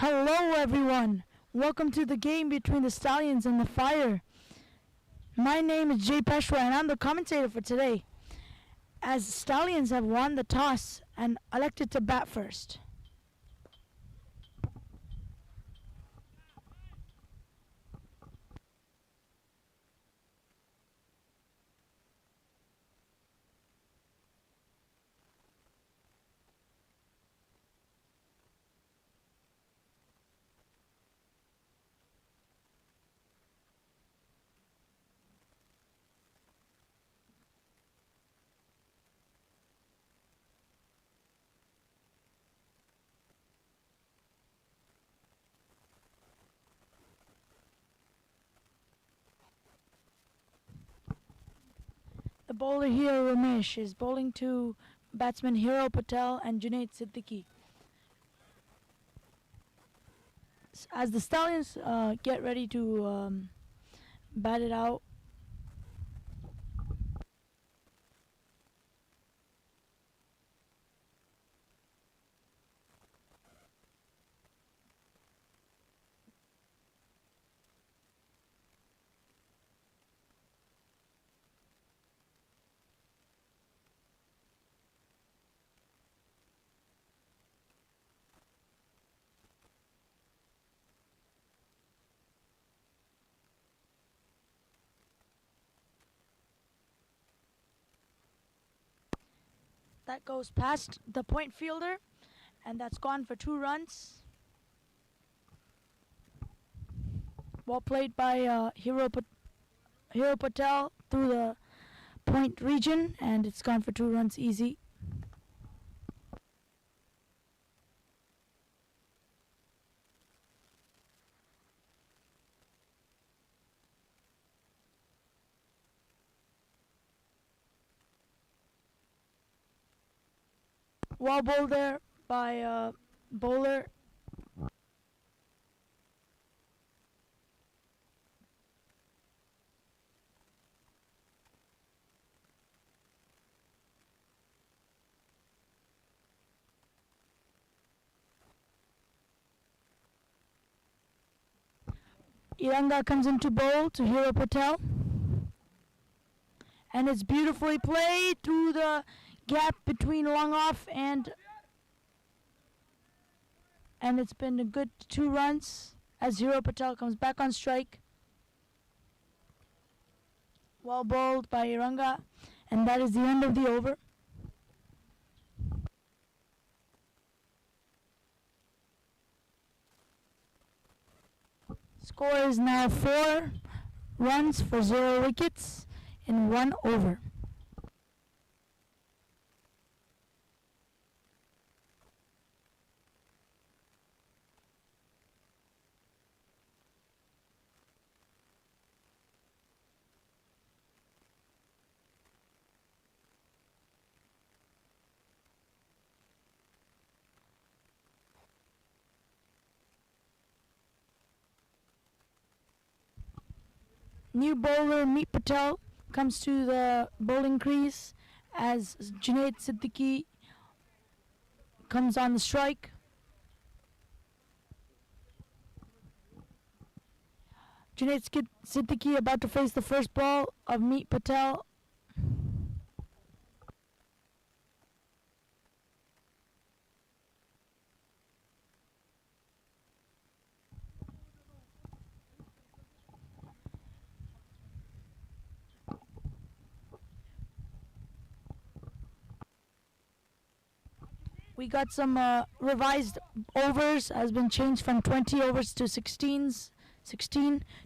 Hello everyone! Welcome to the game between the Stallions and the Fire. My name is Jay Peshwa and I'm the commentator for today. As Stallions have won the toss and elected to bat first. The bowler here, Ramesh, is bowling to batsman Hero Patel and Junaid Siddiqui. As the Stallions get ready to bat it out, that goes past the point fielder, and that's gone for 2 runs. Well played by Hero Patel through the point region, and it's gone for 2 runs easy. Well bowled there by bowler. Iranga comes into bowl to Hero Patel. And it's beautifully played through the gap between long off and it's been a good 2 runs as Hero Patel comes back on strike. Well bowled by Iranga, and that is the end of the over. Score is now 4 runs for 0 wickets in 1 over. New bowler Meet Patel comes to the bowling crease as Junaid Siddiqui comes on the strike. Junaid Siddiqui about to face the first ball of Meet Patel. We got some revised overs, has been changed from 20 overs to 16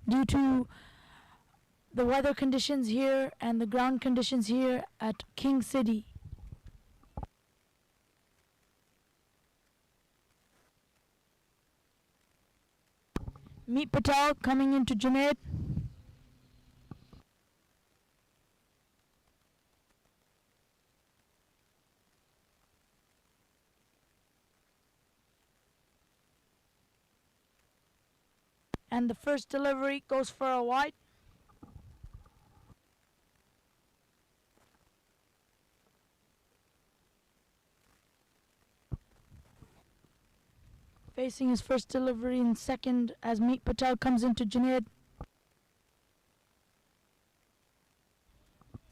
due to the weather conditions here and the ground conditions here at King City. Meet Patel coming into Junaid. And the first delivery goes for a wide. Facing his first delivery in second as Meet Patel comes into Junaid.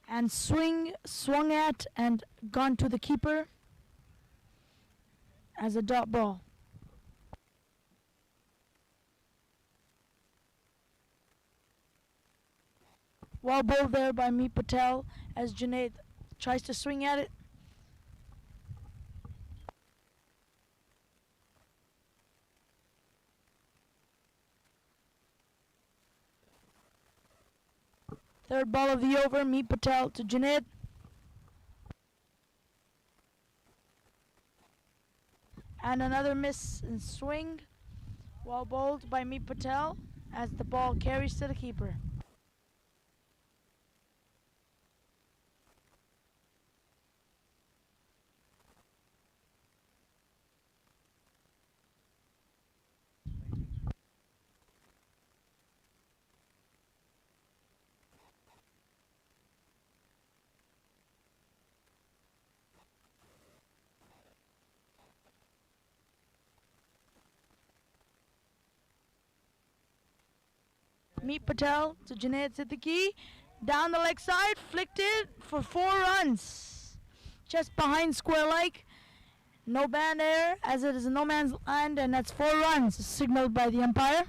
And swung at and gone to the keeper as a dot ball. Well bowled there by Meet Patel as Junaid tries to swing at it. Third ball of the over, Meet Patel to Junaid. And another miss and swing. Well bowled by Meet Patel as the ball carries to the keeper. Meet Patel to Junaid Siddiqui. Down the leg side, flicked it for 4 runs. Just behind square leg. No band there as it is a no man's land, and that's 4 runs signaled by the umpire.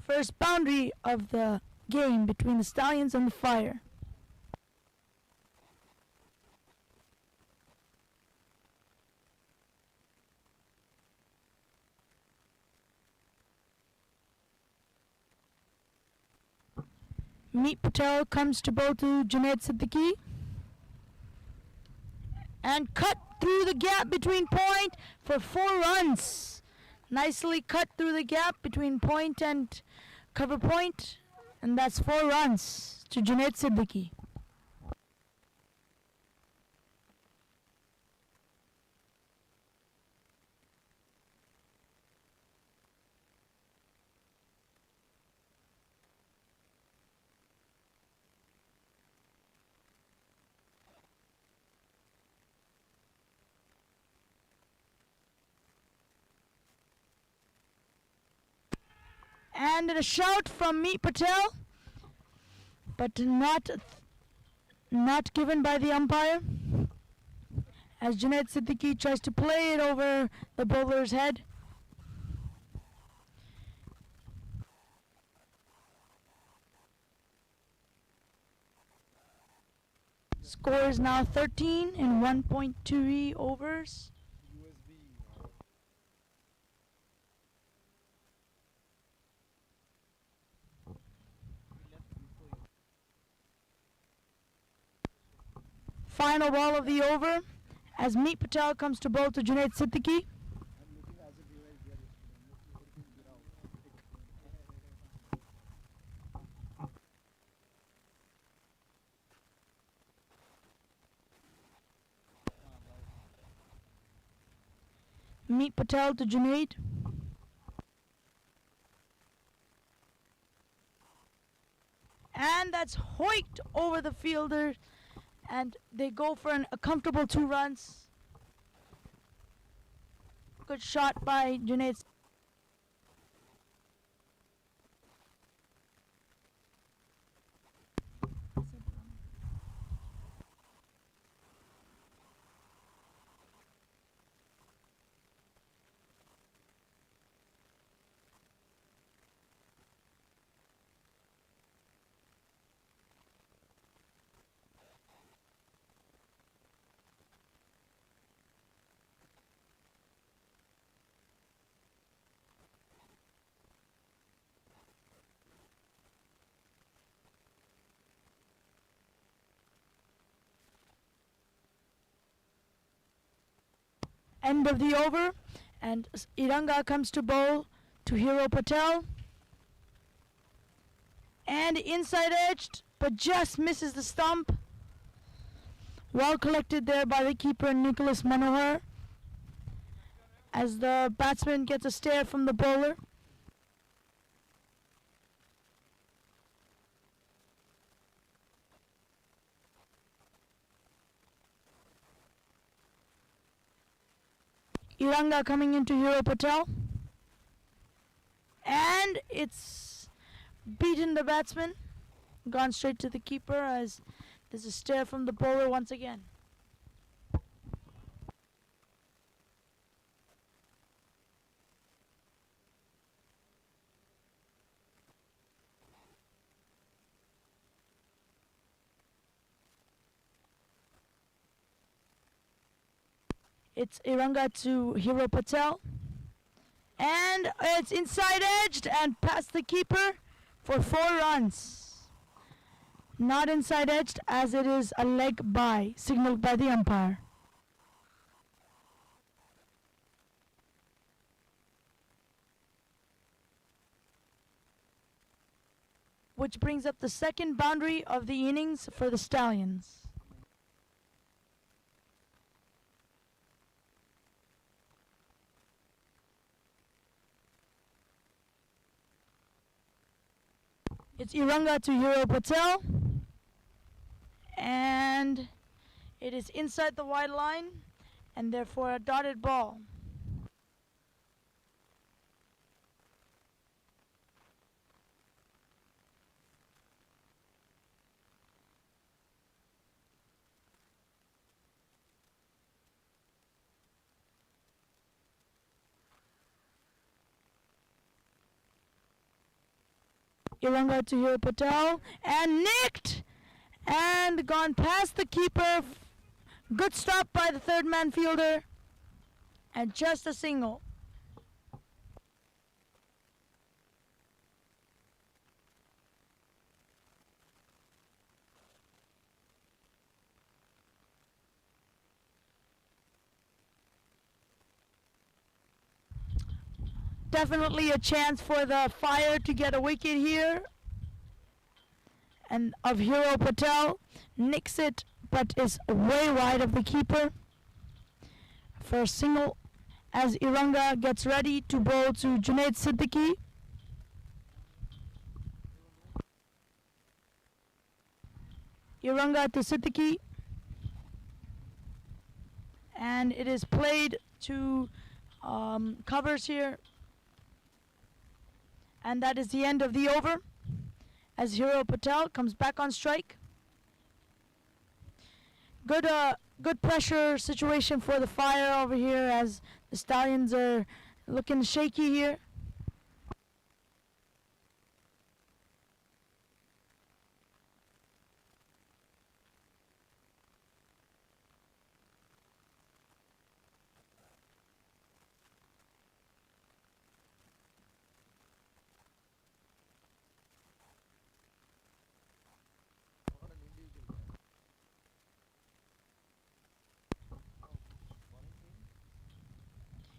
First boundary of the game between the Stallions and the Fire. Meet Patel comes to bowl to Junaid Siddiqui. And cut through the gap between point for 4 runs. Nicely cut through the gap between point and cover point. And that's 4 runs to Junaid Siddiqui. And a shout from Meet Patel, but not given by the umpire, as Junaid Siddiqui tries to play it over the bowler's head. Score is now 13 in 1.2 overs. Final ball of the over as Meet Patel comes to bowl to Junaid Siddiqui. Meet Patel to Junaid. And that's hoiked over the fielder. And they go for a comfortable 2 runs. Good shot by Junaid. End of the over, and Iranga comes to bowl to Hero Patel. And inside edged, but just misses the stump. Well collected there by the keeper Nicholas Manohar, as the batsman gets a stare from the bowler. Iranga coming into Hero Patel. And it's beaten the batsman. Gone straight to the keeper as there's a stare from the bowler once again. It's Iranga to Hero Patel. And it's inside edged and past the keeper for 4 runs. Not inside edged as it is a leg by, signaled by the umpire. Which brings up the second boundary of the innings for the Stallions. It's Iranga to Hero Patel. And it is inside the wide line and therefore a dotted ball. Iranga to Hero Patel and nicked and gone past the keeper. Good stop by the third man fielder and just a single. Definitely a chance for the Fire to get a wicket here. And of Hero Patel, nicks it but is way wide of the keeper for a single as Iranga gets ready to bowl to Junaid Siddiqui. Iranga to Siddiqui. And it is played to covers here. And that is the end of the over as Hero Patel comes back on strike. Good pressure situation for the Fire over here as the Stallions are looking shaky here.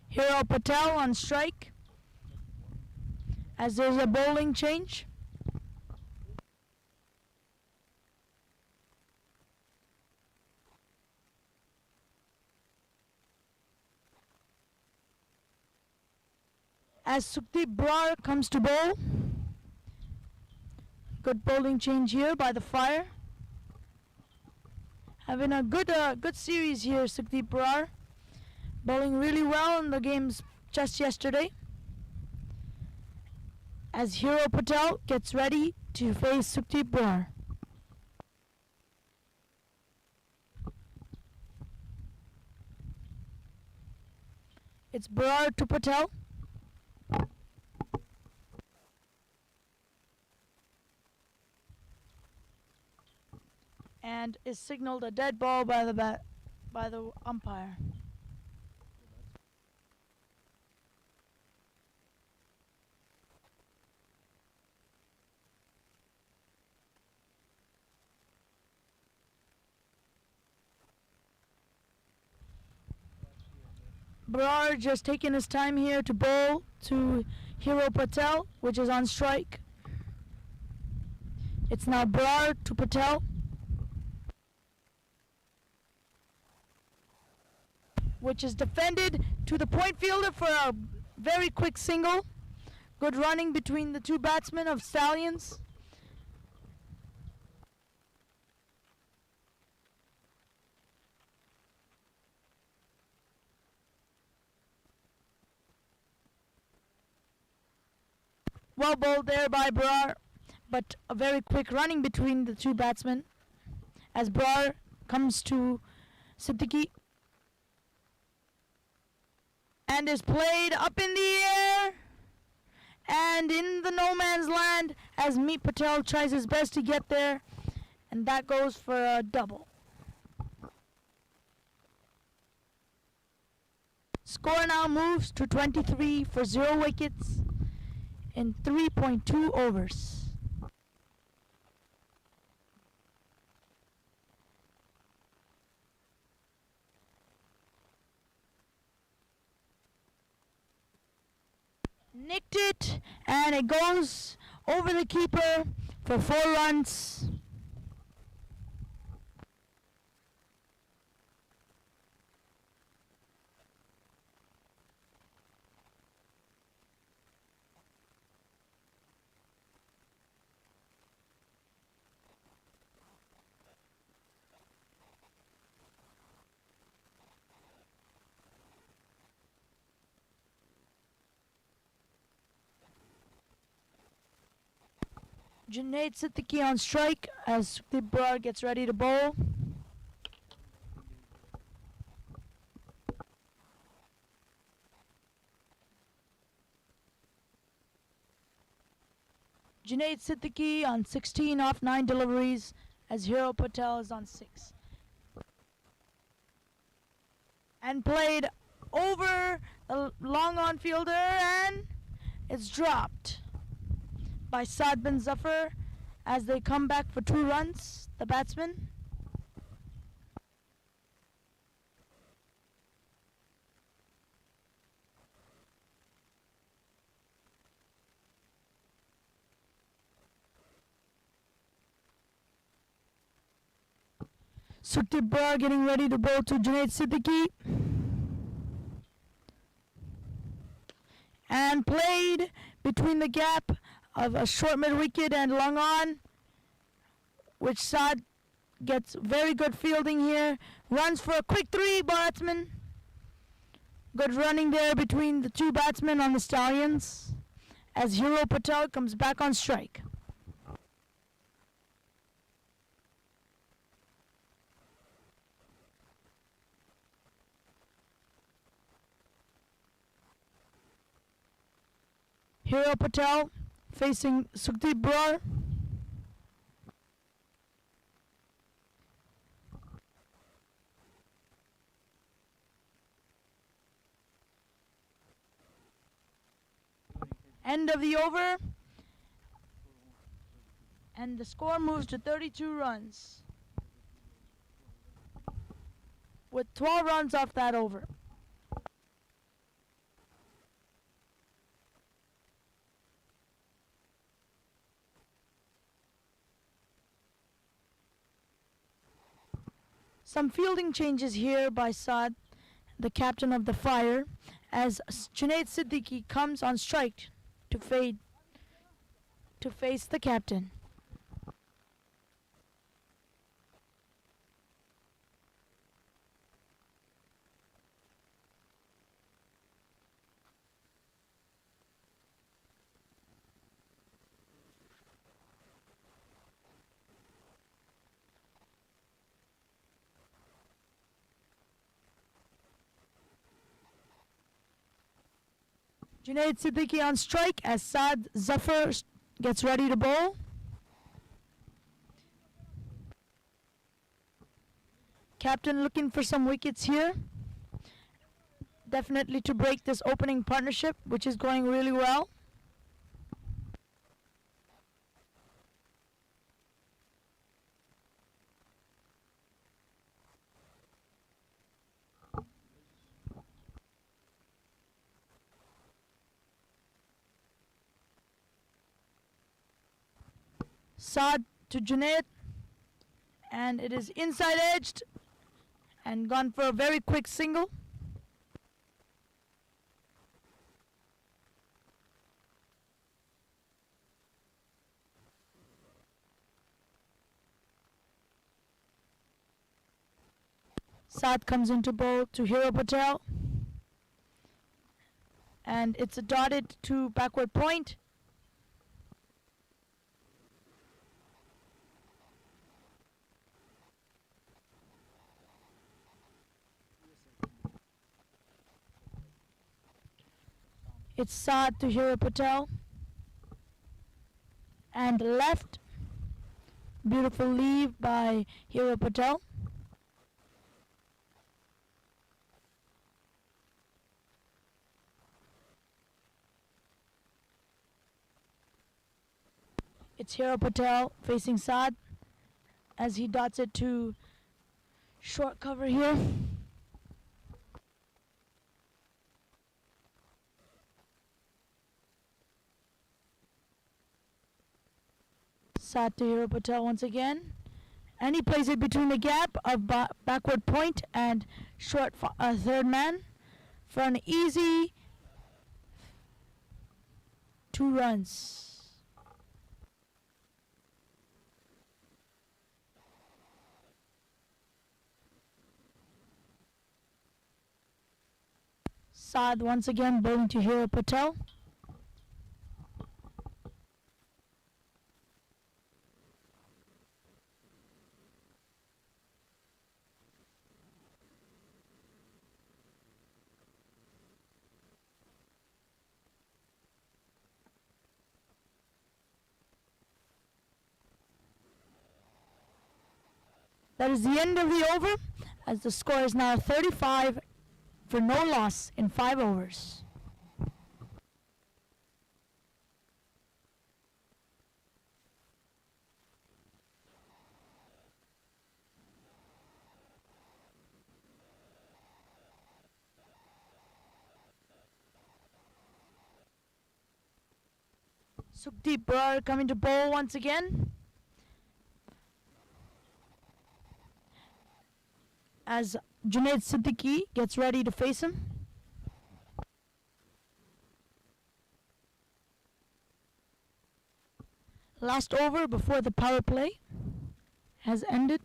Hero Patel on strike as there's a bowling change. As Sukhdeep Brar comes to bowl. Good bowling change here by the Fire. Having a good series here, Sukhdeep Brar. Bowling really well in the games just yesterday. As Hero Patel gets ready to face Sukhdeep Brar. It's Brar to Patel. And is signaled a dead ball by the umpire. Brar just taking his time here to bowl to Hero Patel, which is on strike. It's now Brar to Patel, which is defended to the point fielder for a very quick single. Good running between the two batsmen of Stallions. Well bowled there by Brar, but a very quick running between the two batsmen as Brar comes to Siddiqui and is played up in the air and in the no man's land as Meet Patel tries his best to get there, and that goes for a double. Score now moves to 23 for 0 wickets in 3.2 overs. Nicked it, and it goes over the keeper for 4 runs. Junaid Siddiqui on strike as Sukhdeep Brar gets ready to bowl. Junaid Siddiqui on 16 off 9 deliveries as Hero Patel is on 6. And played over the long on fielder, and it's dropped by Saad bin Zafar as they come back for 2 runs, the batsman. Sukhdeep Brar getting ready to bowl to Junaid Siddiqui. And played between the gap of a short mid-wicket and long on, which Saad gets very good fielding here. Runs for a quick 3, batsman. Good running there between the 2 batsmen on the Stallions as Hero Patel comes back on strike. Hero Patel facing Sukhdeep Brar. End of the over, and the score moves to 32 runs with 12 runs off that over. Some fielding changes here by Saad, the captain of the Fire, as Junaid Siddiqui comes on strike to face the captain. Junaid Siddiqui on strike as Saad Zafar gets ready to bowl. Captain looking for some wickets here. Definitely to break this opening partnership, which is going really well. Saad to Junaid, and it is inside edged and gone for a very quick single. Saad comes into bowl to Hero Patel, and it's a dotted to backward point. It's Saad to Hero Patel. And left. Beautiful leave by Hero Patel. It's Hero Patel facing Saad as he dots it to short cover here. Saad to Hero Patel once again. And he plays it between the gap of backward point and short third man for an easy 2 runs. Saad once again bowling to Hero Patel. That is the end of the over, as the score is now 35 for no loss in 5 overs. Sukhdeep Brar coming to bowl once again. As Junaid Siddiqui gets ready to face him. Last over before the power play has ended.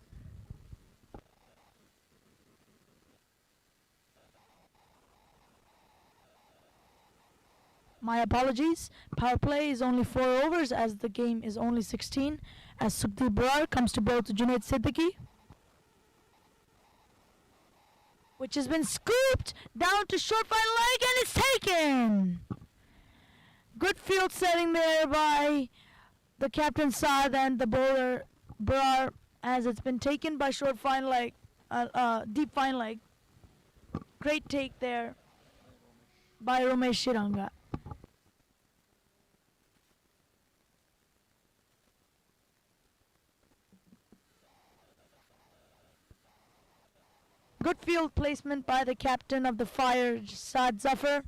My apologies. Power play is only 4 overs as the game is only 16. As Sukhdeep Brar comes to bowl to Junaid Siddiqui, which has been scooped down to short fine leg and it's taken. Good field setting there by the captain Saad and the bowler Brar, as it's been taken by short fine leg, deep fine leg. Great take there by Romesh Shiranga. Good field placement by the captain of the Fire, Saad Zafar.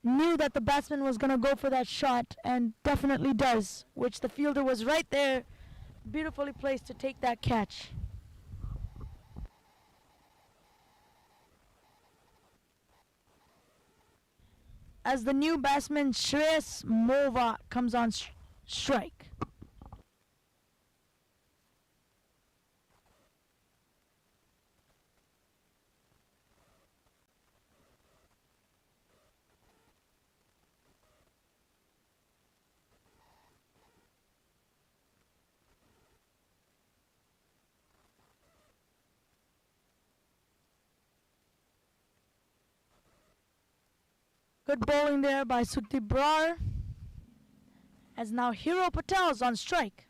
Knew that the batsman was going to go for that shot and definitely does, which the fielder was right there, beautifully placed to take that catch. As the new batsman Shreyas Mova comes on strike. Good bowling there by Sukhdeep Brar. As now Hero Patel's on strike.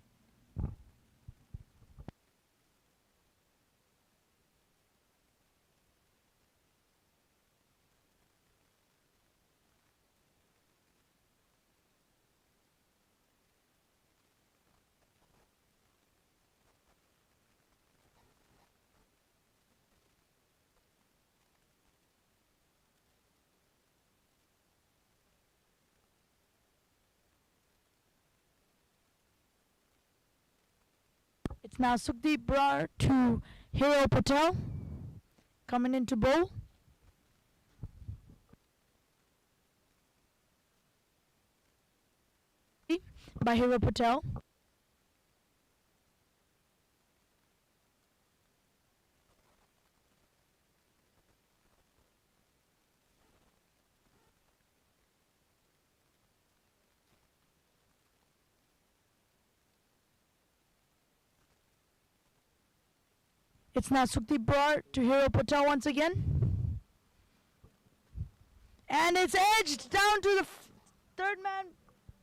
It's now Sukhdeep Brar to Hero Patel coming into bowl. By Hero Patel. It's now Sukhdeep Brar to Hero Patel once again. And it's edged down to the third man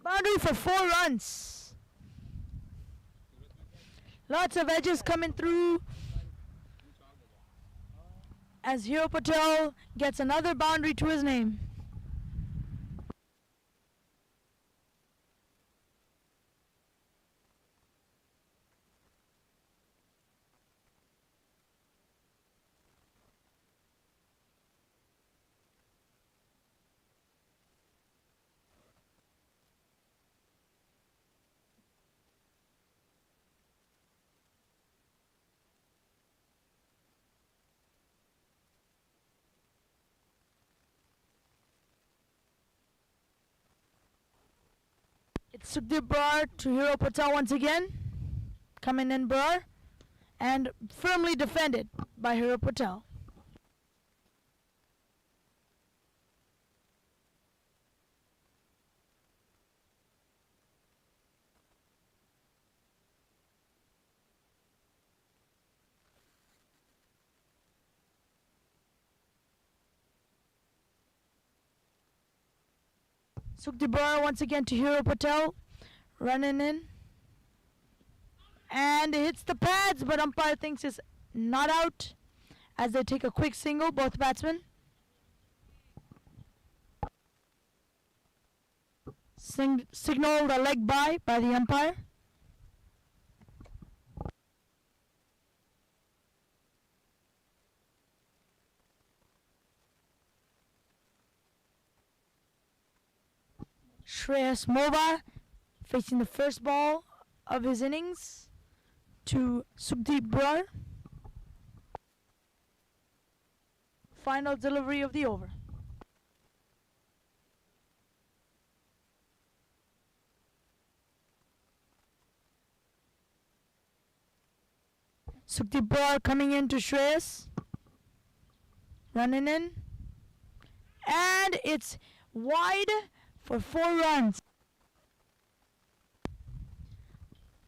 boundary for 4 runs. Lots of edges coming through as Hero Patel gets another boundary to his name. It's Sukhdeep Brar to Hero Patel once again. Coming in Brar. And firmly defended by Hero Patel. Sukhdeep Brar once again to Hero Patel. Running in. And it hits the pads, but umpire thinks it's not out as they take a quick single, both batsmen. Signaled a leg by the umpire. Shreyas Mova facing the first ball of his innings to Sukhdeep Brar. Final delivery of the over. Sukhdeep Brar coming in to Shreyas. Running in. And it's wide for 4 runs.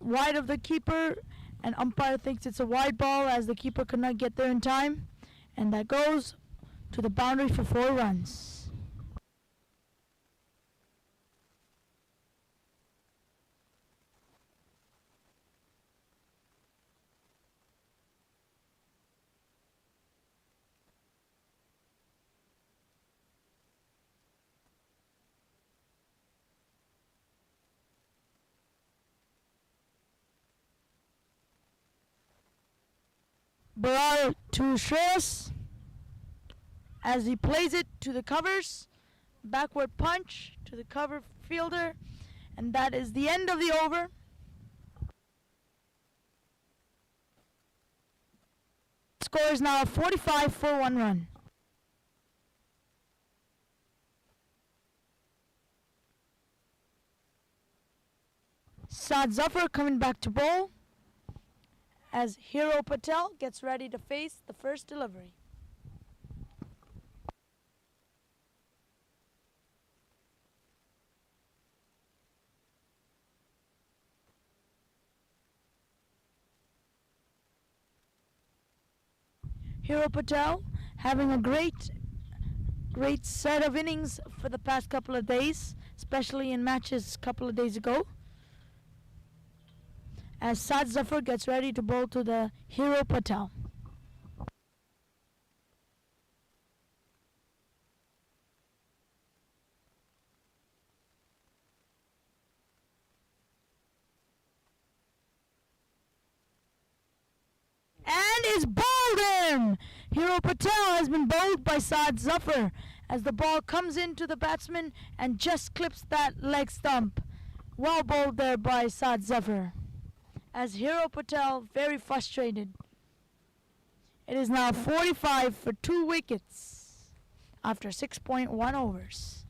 Wide of the keeper, and umpire thinks it's a wide ball as the keeper could not get there in time. And that goes to the boundary for 4 runs. Brar to Shreyas as he plays it to the covers. Backward punch to the cover fielder. And that is the end of the over. Score is now 45 for 1 run. Saad Zafar coming back to bowl as Hero Patel gets ready to face the first delivery. Hero Patel having a great set of innings for the past couple of days, especially in matches a couple of days ago. As Saad Zafar gets ready to bowl to the Hero Patel. And is bowled in! Hero Patel has been bowled by Saad Zafar as the ball comes into the batsman and just clips that leg stump. Well bowled there by Saad Zafar. As Hero Patel very frustrated. It is now 45 for 2 wickets after 6.1 overs.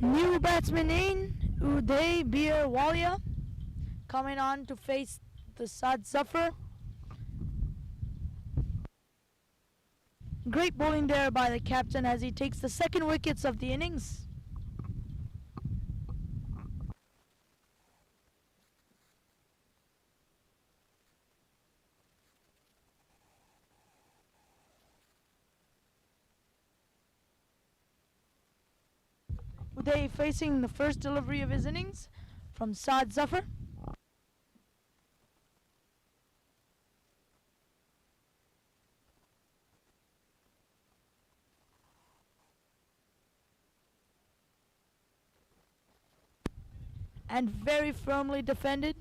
New batsman in, Uday Bir Walia, coming on to face the Saad Zafar. Great bowling there by the captain as he takes the second wickets of the innings. Uday facing the first delivery of his innings from Saad Zafar. And very firmly defended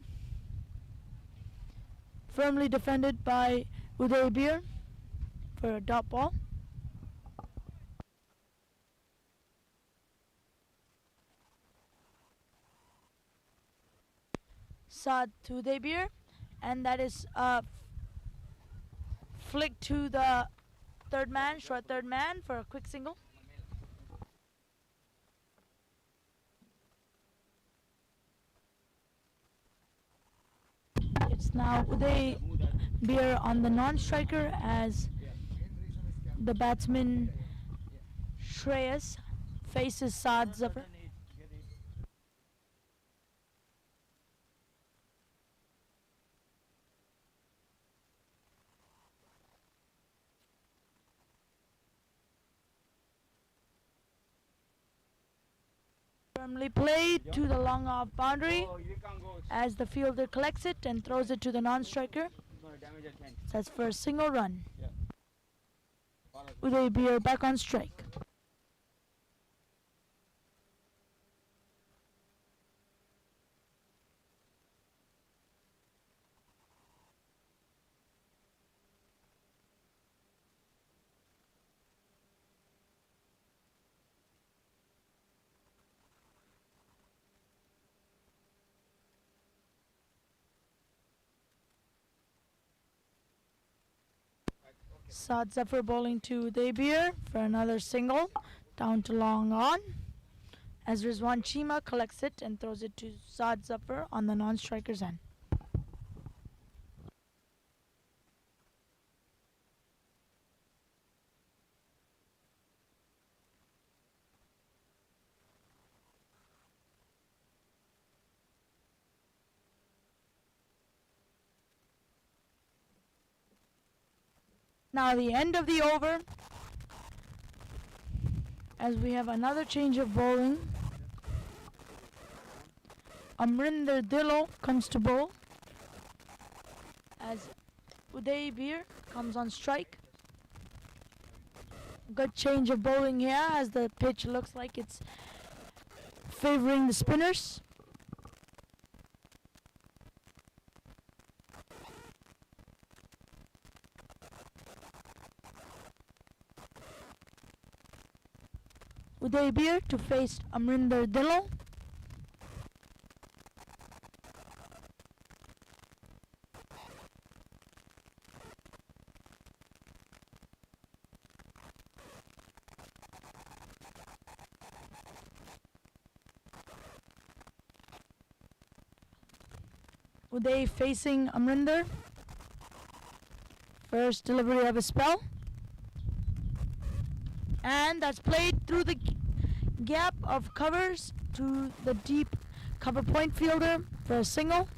by Uday Bir for a dot ball. Saad to Uday Bir, and that is flick to the short third man for a quick single. It's now Uday Bir on the non-striker as the batsman Shreyas faces Saad Zafar. Firmly played to the long off boundary as the fielder collects it and throws it to the non-striker. That's for a single run. Uday Bir back on strike. Saad Zafar bowling to Uday Bir for another single, down to long on, as Rizwan Chima collects it and throws it to Saad Zafar on the non-striker's end. Now the end of the over, as we have another change of bowling. Amrinder Dhillon comes to bowl as Uday Bir comes on strike. Good change of bowling here as the pitch looks like it's favoring the spinners. Uday Bir to face Amrinder Dhillon. Uday facing Amrinder. First delivery of a spell. And that's played through the gap of covers to the deep cover point fielder for a single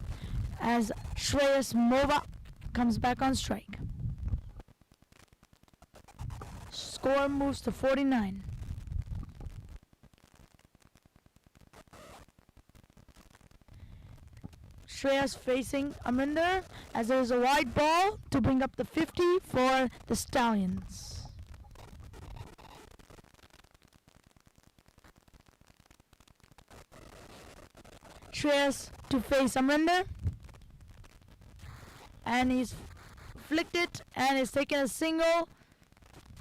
as Shreyas Mova comes back on strike. Score moves to 49. Shreyas facing Amrinder as there is a wide ball to bring up the 50 for the Stallions. Shreyas to face Amrinder, and he's flicked it and is taking a single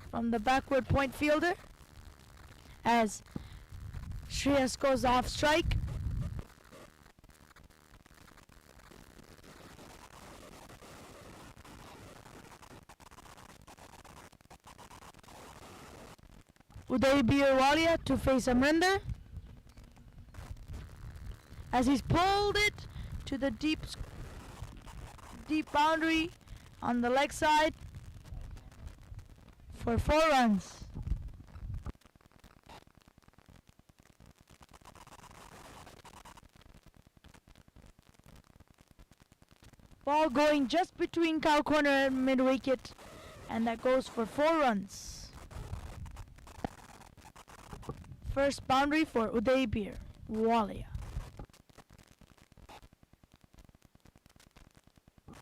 from the backward point fielder as Shreyas goes off strike. Uday Bir Walia to face Amrinder. as he's pulled it to the deep boundary on the leg side for 4 runs. Ball going just between cow corner and mid wicket, and that goes for 4 runs. First boundary for Uday Beer, Walia.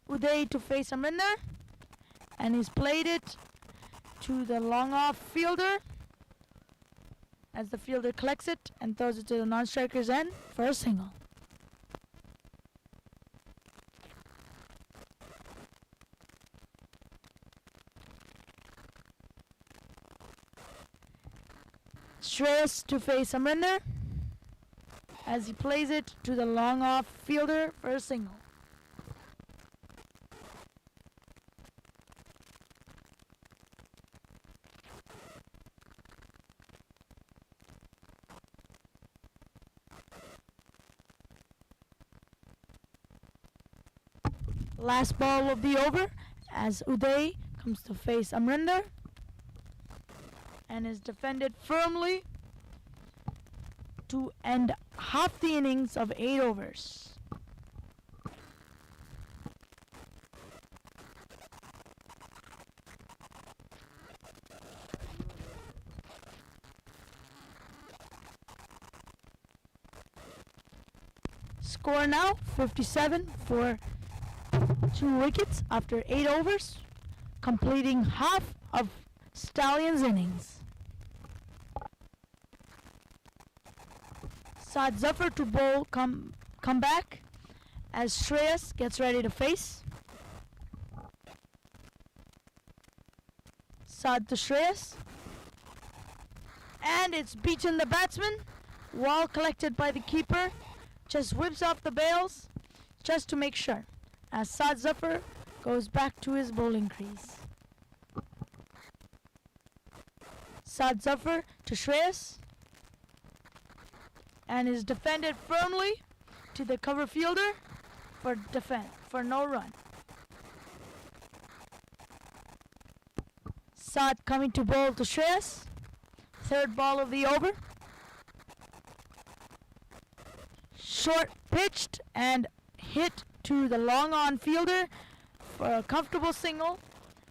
Uday to face Amrinder, and he's played it to the long off fielder as the fielder collects it and throws it to the non-striker's end for a single. Shreyas to face Amrinder as he plays it to the long off fielder for a single. Last ball of the over as Uday comes to face Amrinder and is defended firmly to end half the innings of 8 overs. Score now 57 for 2 wickets after 8 overs, completing half of Stallions innings. Saad Zafar to bowl come back as Shreyas gets ready to face. Saad to Shreyas, and it's beaten the batsman. Well collected by the keeper, just whips off the bails just to make sure as Saad Zafar goes back to his bowling crease. Saad Zafar to Shreyas and is defended firmly to the cover fielder for no run. Saad coming to bowl to Shreyas. Third ball of the over. Short pitched and hit to the long on fielder for a comfortable single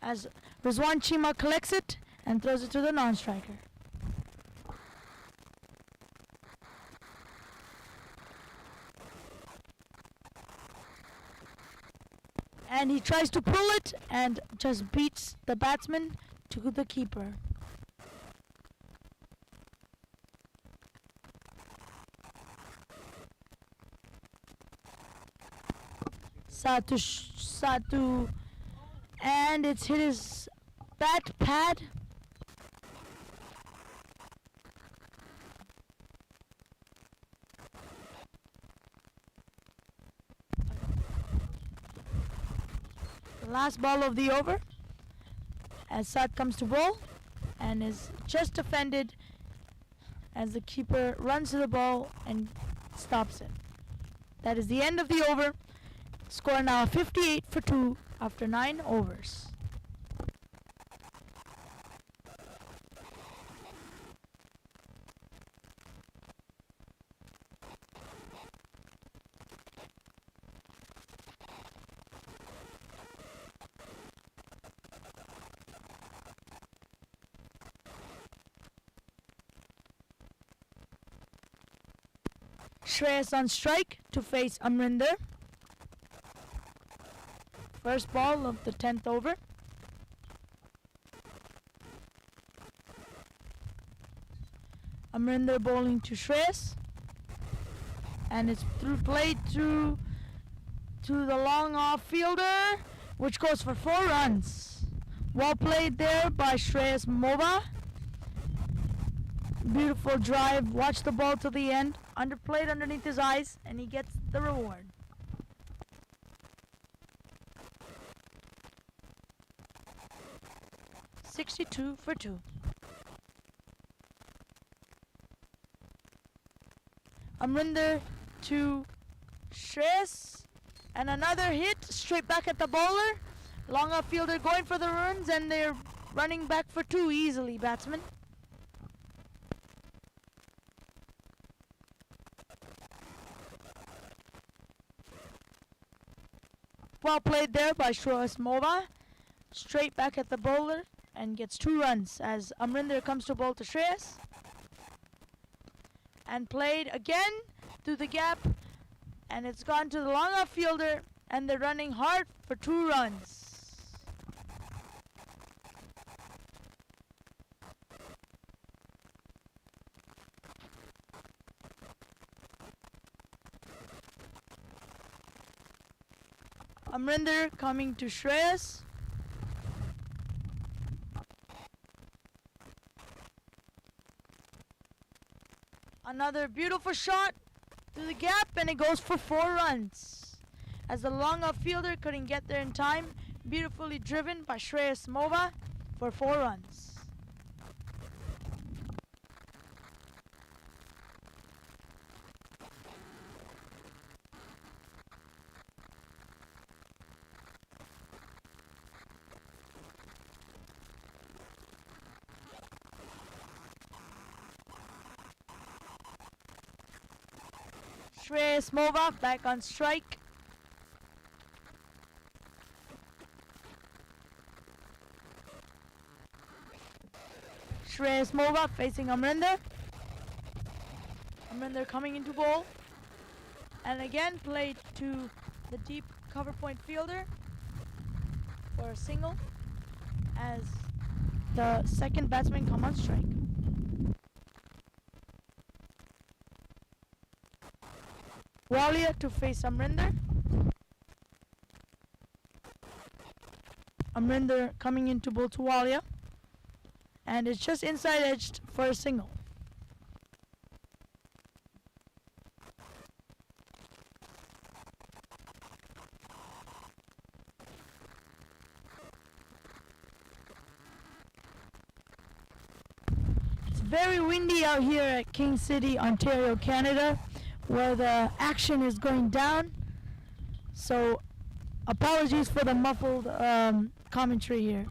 as Rizwan Chima collects it and throws it to the non-striker. And he tries to pull it and just beats the batsman to the keeper. Satu, and it's hit his bat pad. Last ball of the over as Saad comes to bowl and is just defended as the keeper runs to the ball and stops it. That is the end of the over. Score now 58 for 2 after 9 overs. Shreyas on strike to face Amrinder. First ball of the 10th over. Amrinder bowling to Shreyas. And it's played through to the long off fielder, which goes for 4 runs. Well played there by Shreyas Moba. Beautiful drive, watch the ball to the end, underplayed underneath his eyes, and he gets the reward. $62 for 2. Amrinder to Shreyas. And another hit straight back at the bowler. Long off fielder going for the runs, and they're running back for 2 easily, batsman. Well played there by Shreyas Mova. Straight back at the bowler and gets 2 runs as Amrinder comes to bowl to Shreyas. And played again through the gap, and it's gone to the long off fielder, and they're running hard for 2 runs. Amrinder coming to Shreyas. Another beautiful shot through the gap, and it goes for 4 runs. As the long off fielder couldn't get there in time, beautifully driven by Shreyas Mova for 4 runs. Shreyas Mova back on strike. Shreyas Mova facing Amrinder. Amrinder coming into bowl. And again played to the deep cover point fielder for a single as the second batsman come on strike. Walia to face Amrinder. Amrinder coming into bowl to Walia. And it's just inside edged for a single. It's very windy out here at King City, Ontario, Canada, where the action is going down. So apologies for the muffled commentary here.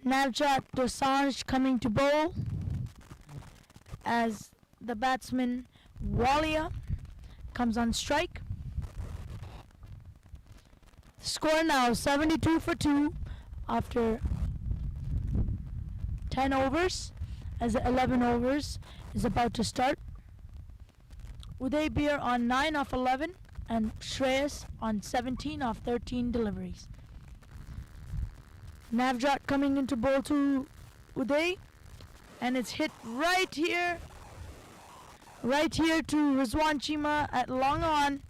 Navjot Dosanjh coming to bowl as the batsman Walia comes on strike. Score now 72 for 2 after 10 overs, as the 11 overs is about to start. Uday Beer on 9 off 11 and Shreyas on 17 off 13 deliveries. Navjot coming into bowl to Uday, and it's hit right here to Rizwan Chima at long on,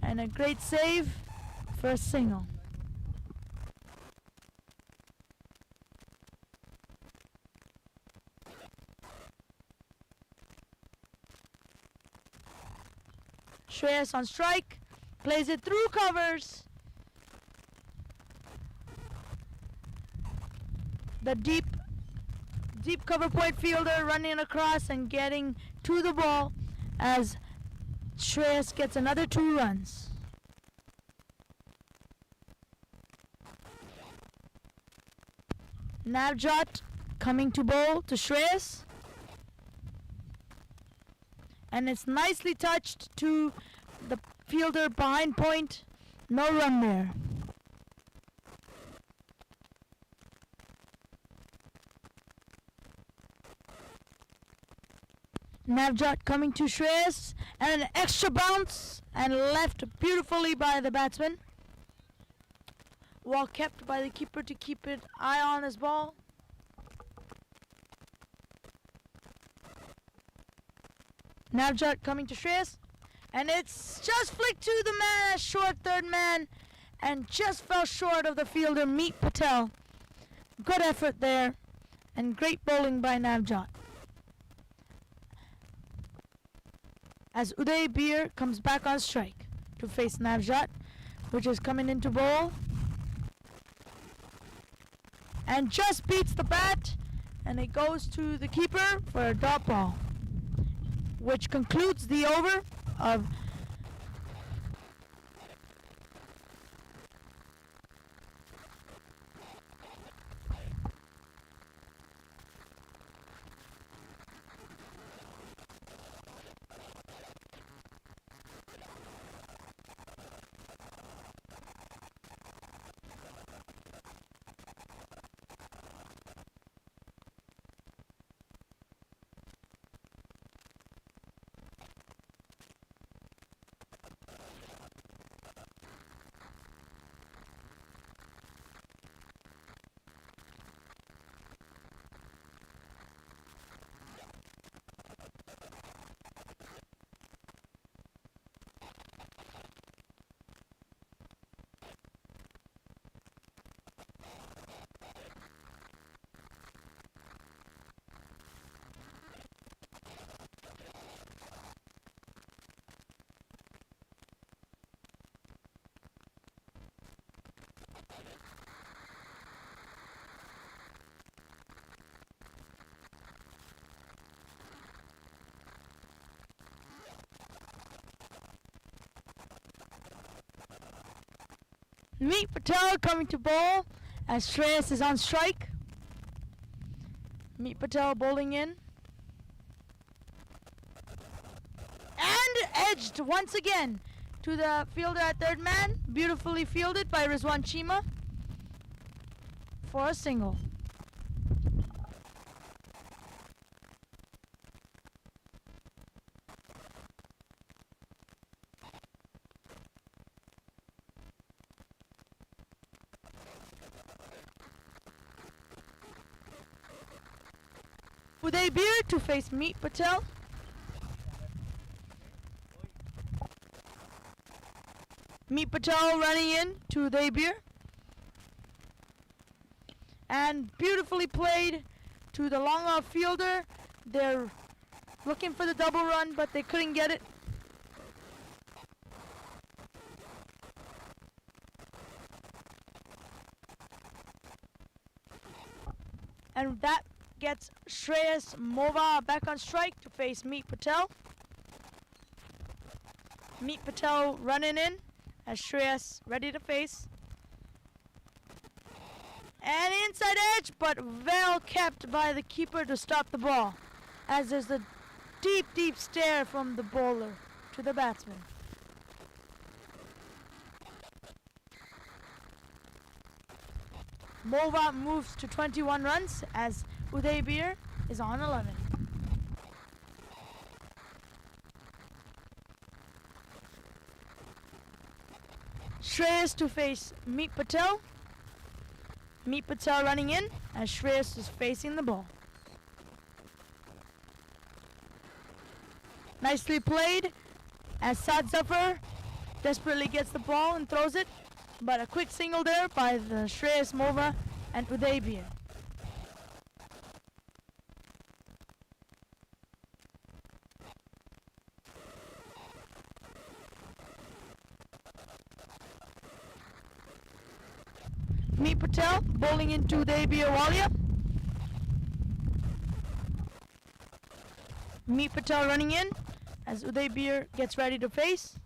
and a great save for a single. Shreyas on strike, plays it through covers. The deep cover point fielder running across and getting to the ball as Shreyas gets another 2 runs. Navjot coming to bowl to Shreyas, and it's nicely touched to the fielder behind point. No run there. Navjot coming to Shreyas, and an extra bounce and left beautifully by the batsman. Well kept by the keeper to keep it eye on his ball. Navjot coming to Shreyas, and it's just flicked to the man, short third man, and just fell short of the fielder Meet Patel. Good effort there, and great bowling by Navjot. as Uday Beer comes back on strike to face Navjot, which is coming into bowl and just beats the bat, and it goes to the keeper for a dot ball, which concludes the over of Meet Patel coming to bowl as Shreyas is on strike. Meet Patel bowling in. And edged once again to the fielder at third man. Beautifully fielded by Rizwan Chima for a single. Uday Beer to face Meet Patel. Meet Patel running in to Uday Beer. And beautifully played to the long off fielder. They're looking for the double run, but they couldn't get it. And that gets Shreyas Mova back on strike to face Meet Patel. Meet Patel running in as Shreyas ready to face. And inside edge, but well kept by the keeper to stop the ball, as there's a deep, deep stare from the bowler to the batsman. Mova moves to 21 runs as Uday Beer is on 11. Shreyas to face Meet Patel. Meet Patel running in as Shreyas is facing the ball. Nicely played as Saad Zafar desperately gets the ball and throws it, but a quick single there by the Shreyas Mova and Uday Beer. Meet Patel bowling into Uday Beer Walia. Meet Patel running in as Uday Beer gets ready to face.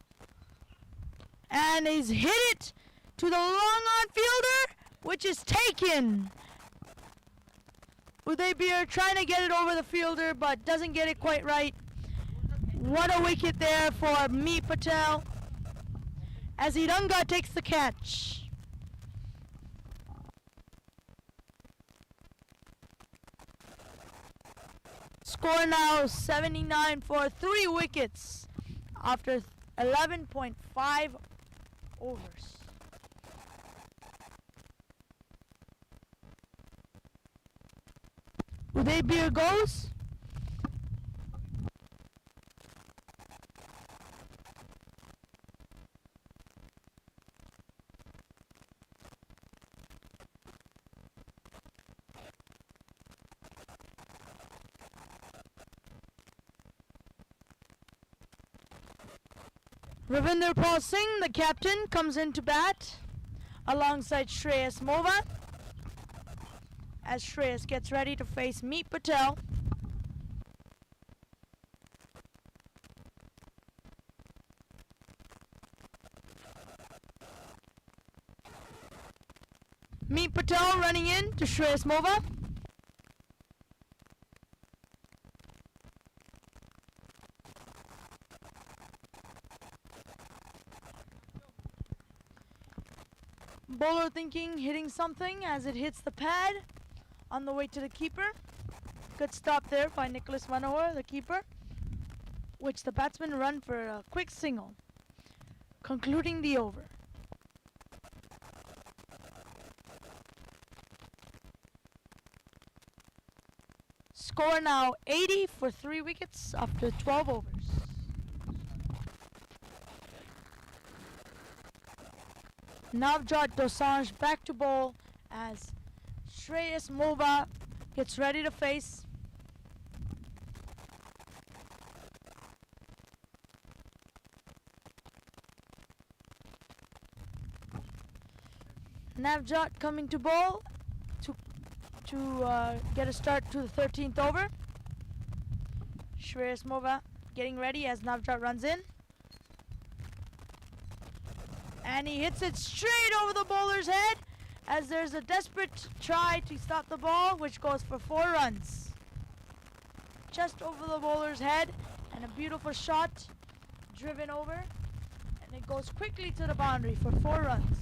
And he's hit it to the long on fielder, which is taken. Uday Beer trying to get it over the fielder, but doesn't get it quite right. What a wicket there for Meet Patel as Iranga takes the catch. Score now 79 for 3 wickets after 11.5 overs. Uday Beer goes. Ravinder Paul Singh, the captain, comes into bat alongside Shreyas Mova as Shreyas gets ready to face Meet Patel. Meet Patel running in to Shreyas Mova. Bowler thinking, hitting something as it hits the pad on the way to the keeper. Good stop there by Nicholas Manohar, the keeper, which the batsman run for a quick single, concluding the over. Score now 80 for 3 wickets after 12 overs. Navjot Dosanjh back to bowl as Shreyas Mova gets ready to face. Navjot coming to bowl to get a start to the 13th over. Shreyas Mova getting ready as Navjot runs in. And he hits it straight over the bowler's head as there's a desperate try to stop the ball, which goes for 4 runs. Just over the bowler's head, and a beautiful shot driven over, and it goes quickly to the boundary for 4 runs.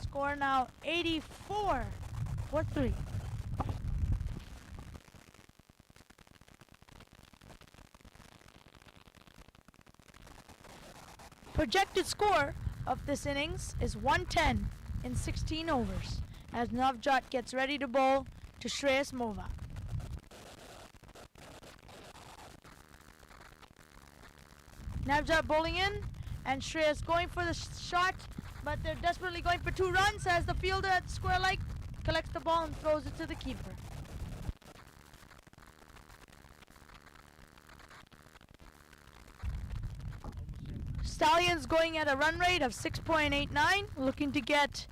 Score now 84 for 3. Projected score of this innings is 110 in 16 overs as Navjot gets ready to bowl to Shreyas Mova. Navjot bowling in and Shreyas going for the shot, but they're desperately going for 2 runs as the fielder at the square leg collects the ball and throws it to the keeper. Stallions going at a run rate of 6.89, looking to get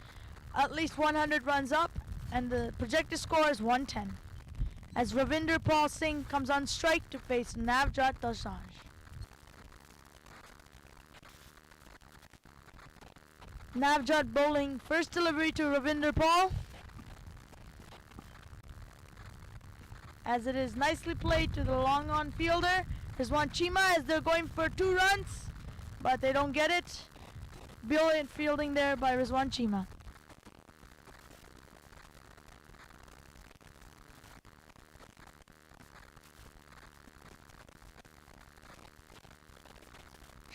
at least 100 runs up, and the projected score is 110. As Ravinder Paul Singh comes on strike to face Navjot Dosanjh. Navjot bowling first delivery to Ravinder Paul, as it is nicely played to the long on fielder Rizwan Cheema as they're going for 2 runs. But they don't get it. Brilliant fielding there by Rizwan Cheema.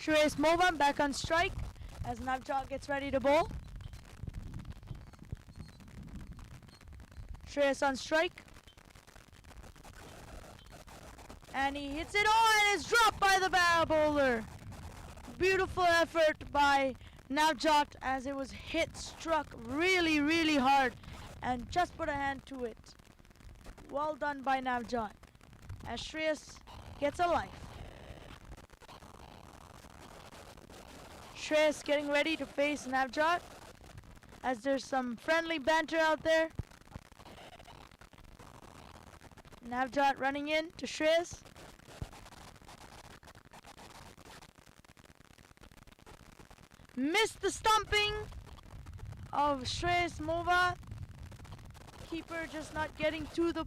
Shreyas Mova back on strike as Navjot gets ready to bowl. Shreyas on strike. And he hits it on and it's dropped by the bowler. Beautiful effort by Navjot as it was struck really, really hard and just put a hand to it. Well done by Navjot as Shreyas gets a life. Shreyas getting ready to face Navjot as there's some friendly banter out there. Navjot running in to Shreyas. Missed the stumping of Shreyas Mova. Keeper just not getting to the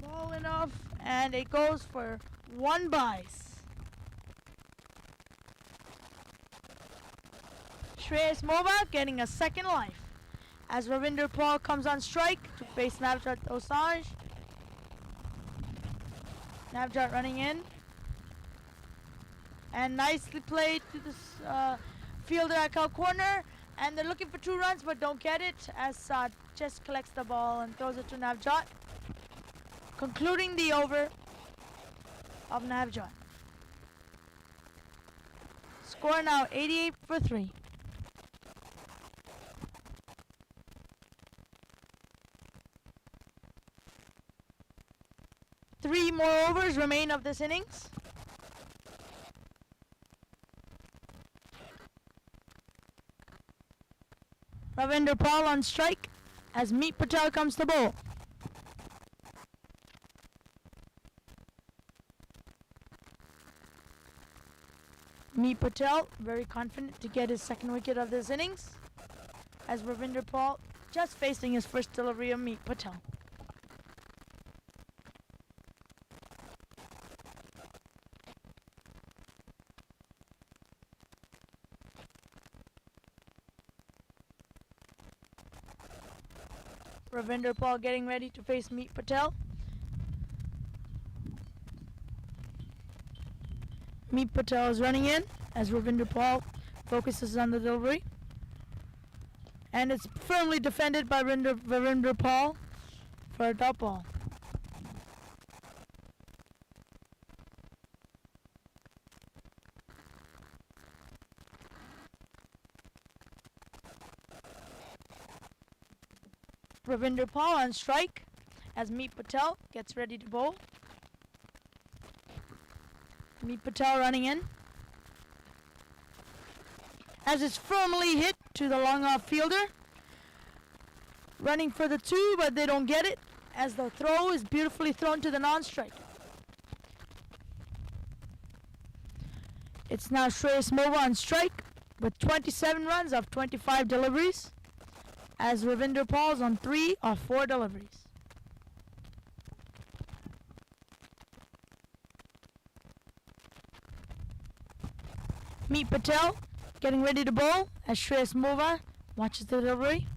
ball enough, and it goes for 1 byes. Shreyas Mova getting a second life as Ravinder Paul comes on strike to face Navjot Dosanjh. Navjot running in. And nicely played to the fielder at cow corner. And they're looking for 2 runs but don't get it as Saad just collects the ball and throws it to Navjot. Concluding the over of Navjot. Score now 88 for 3. Three more overs remain of this innings. Ravinder Paul on strike as Meet Patel comes to bowl. Meet Patel very confident to get his second wicket of this innings as Ravinder Paul just facing his first delivery of Meet Patel. Ravinder Paul getting ready to face Meet Patel. Meet Patel is running in as Ravinder Paul focuses on the delivery. And it's firmly defended by Ravinder Paul for a dot ball. Ravinder Paul on strike as Meet Patel gets ready to bowl. Meet Patel running in as it's firmly hit to the long off fielder. Running for the 2, but they don't get it as the throw is beautifully thrown to the non-strike. It's now Shreyas Mova on strike with 27 runs of 25 deliveries as Ravinder Paul's on 3 of 4 deliveries. Meet Patel getting ready to bowl as Shreyas Mova watches the delivery.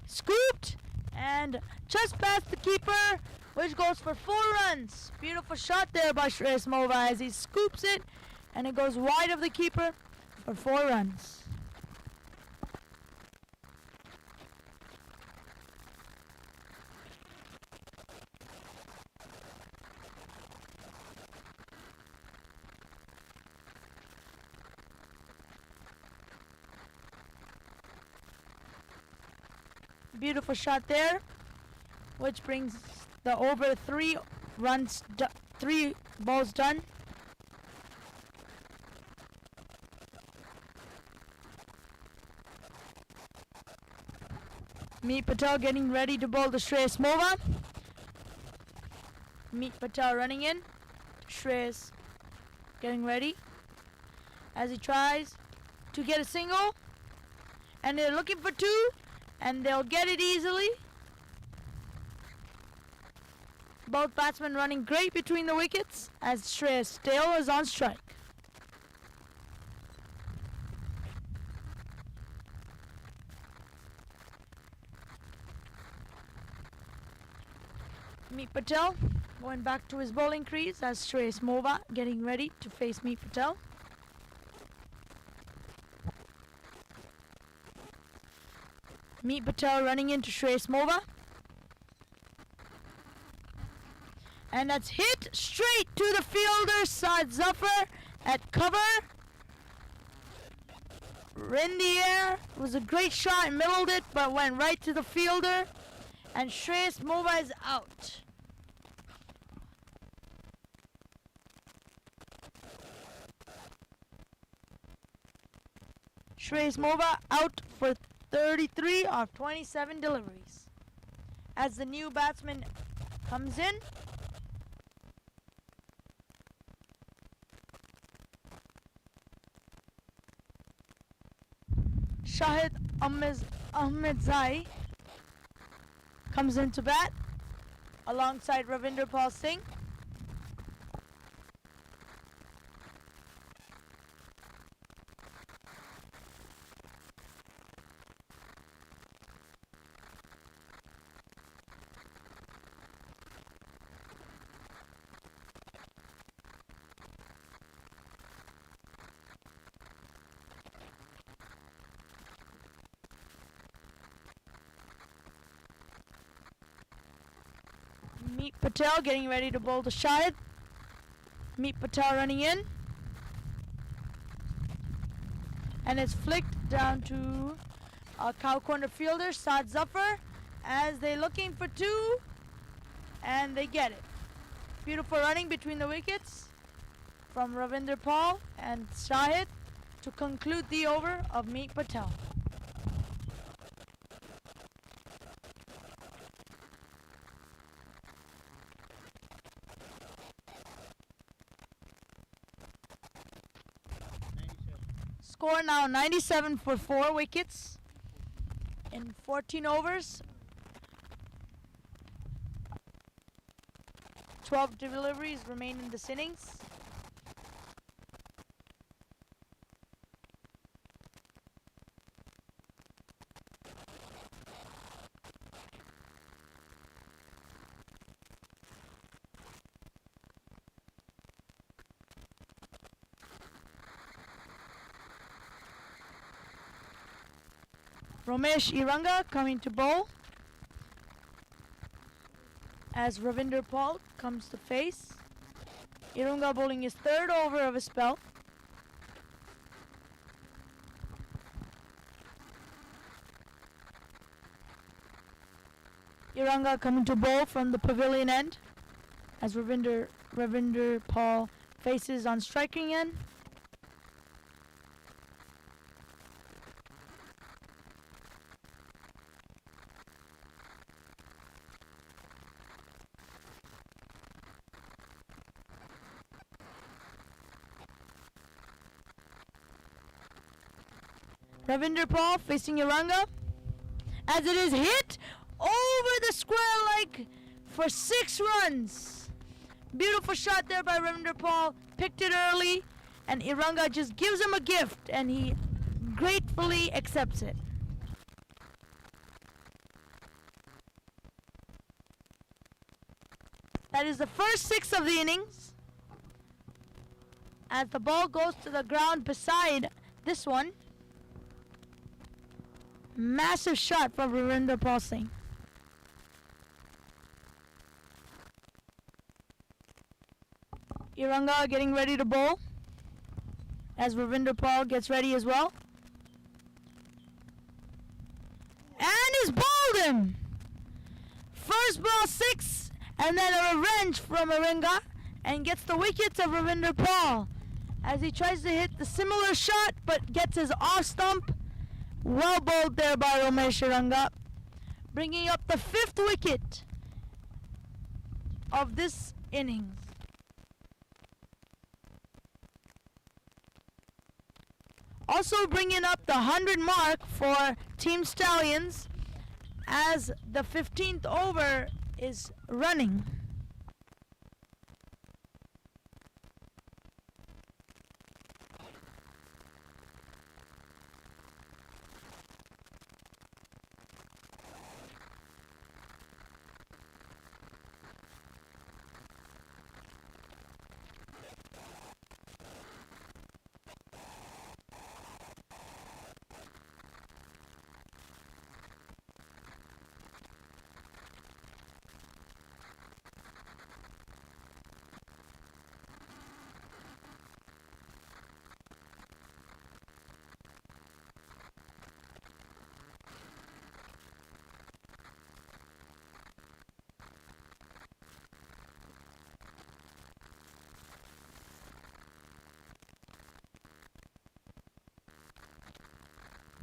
Scooped and just past the keeper, which goes for 4 runs. Beautiful shot there by Shreyas Mova as he scoops it and it goes wide of the keeper for 4 runs. Beautiful shot there, which brings the over 3 runs, 3 balls done. Meet Patel getting ready to bowl the Shreyas Mova. Meet Patel running in. Shreyas getting ready as he tries to get a single. And they're looking for 2. And they'll get it easily. Both batsmen running great between the wickets as Shreyas still is on strike. Meet Patel going back to his bowling crease as Shreyas Mova getting ready to face Meet Patel. Meet Patel running into Shreyas Mova. And that's hit straight to the fielder, Saad Zafar, at cover. In the air. It was a great shot, middled it, but went right to the fielder. And Shreyas Mova is out. Shreyas Mova out for 33 of 27 deliveries. As the new batsman comes in, Shahid Ahmed Zai comes into bat alongside Ravinder Paul Singh. Meet Patel getting ready to bowl to Shahid. Meet Patel running in. And it's flicked down to a cow corner fielder, Saad Zafar, as they're looking for 2. And they get it. Beautiful running between the wickets from Ravinder Paul and Shahid. to conclude the over of Meet Patel. Score now 97 for 4 wickets in 14 overs. 12 deliveries remain in this innings. Romesh Iranga coming to bowl as Ravinder Paul comes to face. Iranga bowling his 3rd over of his spell. Iranga coming to bowl from the pavilion end as Ravinder Paul faces on striking end. Ravinder Paul facing Iranga as it is hit over the square leg for 6 runs. Beautiful shot there by Ravinder Paul. Picked it early and Iranga just gives him a gift and he gratefully accepts it. That is the first 6 of the innings as the ball goes to the ground beside this one. Massive shot from Ravinder Paul Singh. Iranga getting ready to bowl as Ravinder Paul gets ready as well. And he's bowled him! First ball 6 and then a revenge from Iranga and gets the wickets of Ravinder Paul as he tries to hit the similar shot but gets his off stump. Well bowled there by Romesh Iranga, bringing up the 5th wicket of this innings. Also bringing up the 100 mark for Team Stallions as the 15th over is running.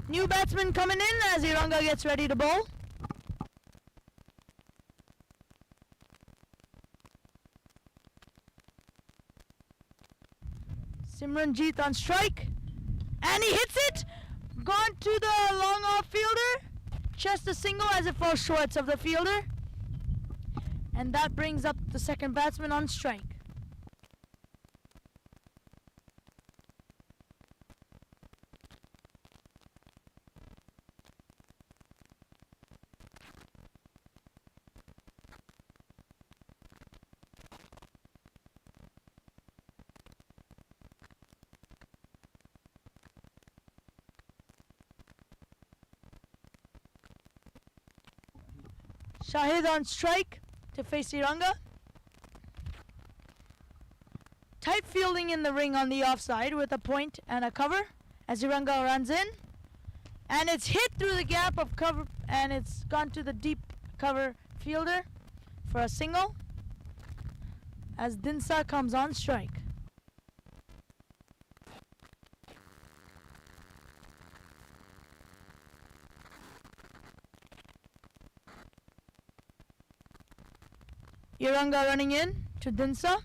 New batsman coming in as Iranga gets ready to bowl. Simranjeet on strike. And he hits it! Gone to the long off fielder. Chest a single as it falls short of the fielder. And that brings up the second batsman on strike. Shahid on strike to face Iranga. Tight fielding in the ring on the offside with a point and a cover as Iranga runs in. And it's hit through the gap of cover and it's gone to the deep cover fielder for a single as Dinsa comes on strike. Iranga running in to Dinsa.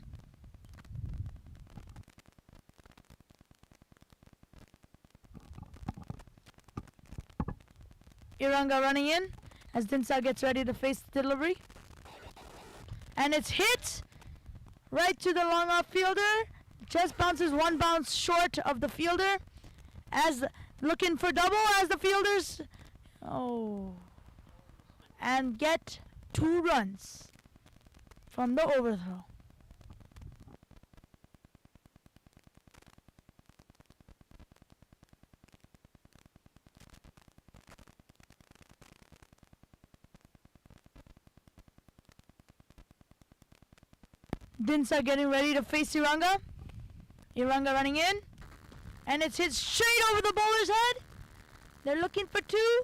Iranga running in as Dinsa gets ready to face the delivery. And it's hit right to the long off fielder. Just bounces one bounce short of the fielder. As looking for double as the fielders. And get 2 runs from the overthrow. Dinsa getting ready to face Iranga. Iranga running in. And it's hit straight over the bowler's head. They're looking for 2.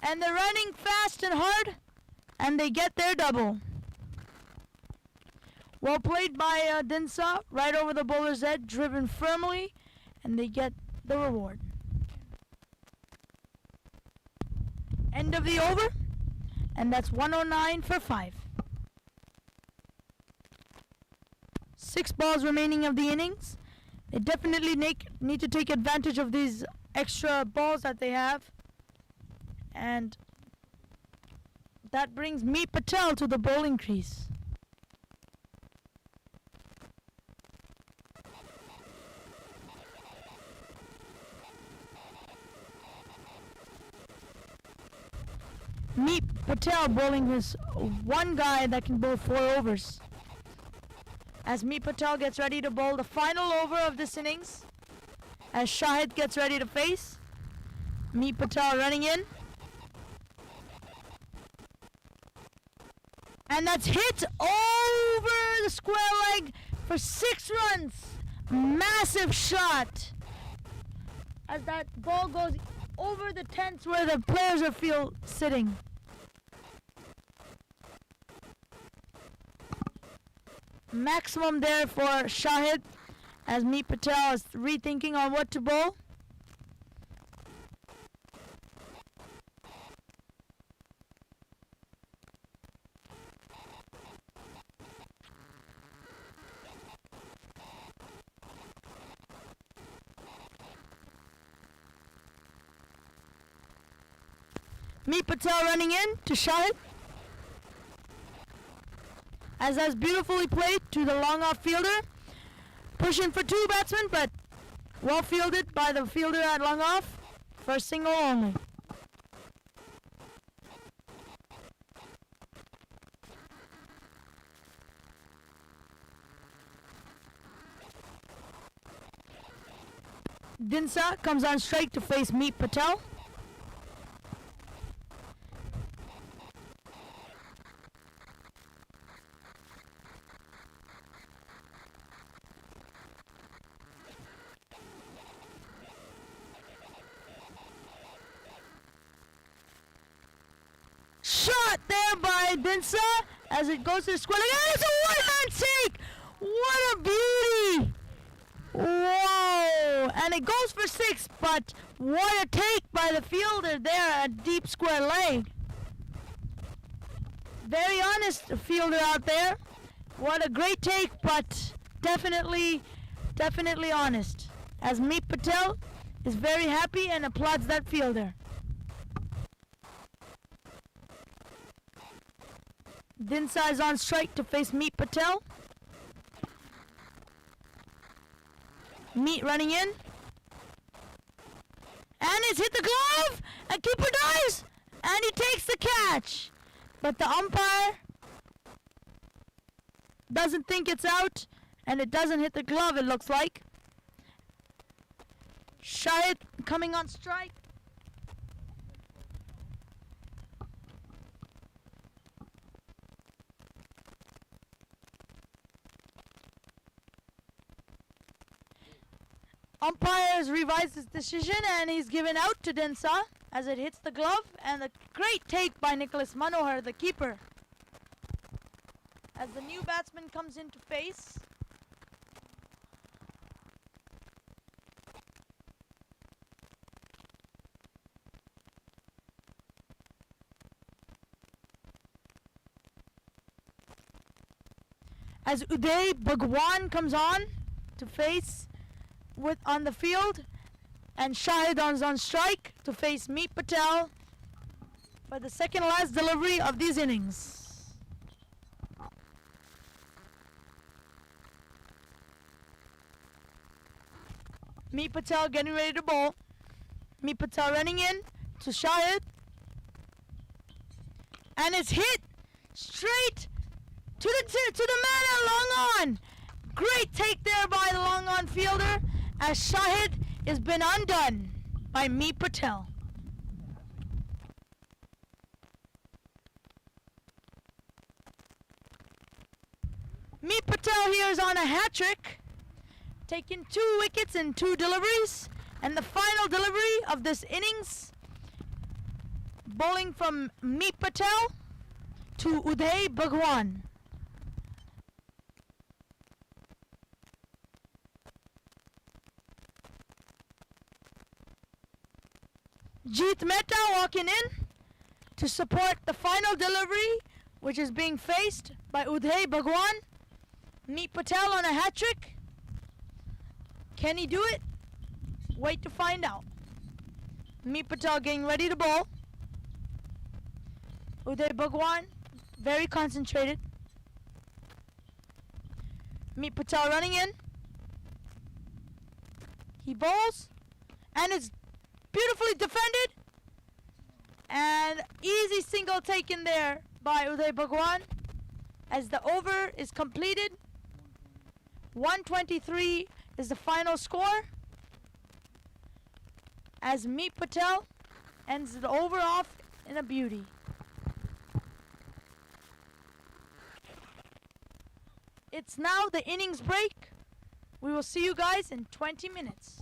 And they're running fast and hard. And they get their double. Well played by Dinsa. Right over the bowler's head. Driven firmly. And they get the reward. End of the over. And that's 109 for 5. 6 balls remaining of the innings. They definitely need to take advantage of these extra balls that they have. And that brings Meet Patel to the bowling crease. Meet Patel bowling his one guy that can bowl 4 overs. As Meet Patel gets ready to bowl the final over of this innings. As Shahid gets ready to face. Meet Patel running in. And that's hit over the square leg for 6 runs. Massive shot. As that ball goes over the tents where the players are sitting. Maximum there for Shahid as Meet Patel is rethinking on what to bowl. Meet Patel running in to Shahid. As that's beautifully played to the long off fielder. Pushing for 2 batsmen, but well fielded by the fielder at long off for a single only. Dinsa comes on strike to face Meet Patel. Shot there by Dinsa as it goes to the square leg. And it's a one-hand take! What a beauty! Whoa! And it goes for 6, but what a take by the fielder there at deep square leg. Very honest fielder out there. What a great take, but definitely honest. As Meet Patel is very happy and applauds that fielder. Dinsa is on strike to face Meet Patel. Meet running in. And it's hit the glove! And keeper dives! And he takes the catch! But the umpire doesn't think it's out. And it doesn't hit the glove, it looks like. Shahid coming on strike. Umpire has revised his decision and he's given out to Dinsa as it hits the glove, and a great take by Nicholas Manohar, the keeper. As the new batsman comes into face. as Uday Bhagwan comes on to face with on the field, and Shahid on strike to face Meet Patel for the second last delivery of these innings. Meet Patel getting ready to bowl. Meet Patel running in to Shahid, and it's hit straight to the man at long on. Great take there by the long on fielder, as Shahid has been undone by Meet Patel. Meet Patel here is on a hat trick, taking 2 wickets in 2 deliveries, and the final delivery of this innings, bowling from Meet Patel to Uday Bhagwan. Jeet Mehta walking in to support the final delivery, which is being faced by Uday Bhagwan. Meet Patel on a hat trick. Can he do it? Wait to find out. Meet Patel getting ready to bowl. Uday Bhagwan very concentrated. Meet Patel running in. He bowls, and it's beautifully defended, and easy single taken there by Uday Bhagwan as the over is completed. 123 is the final score, as Meet Patel ends the over off in a beauty. It's now the innings break. We will see you guys in 20 minutes.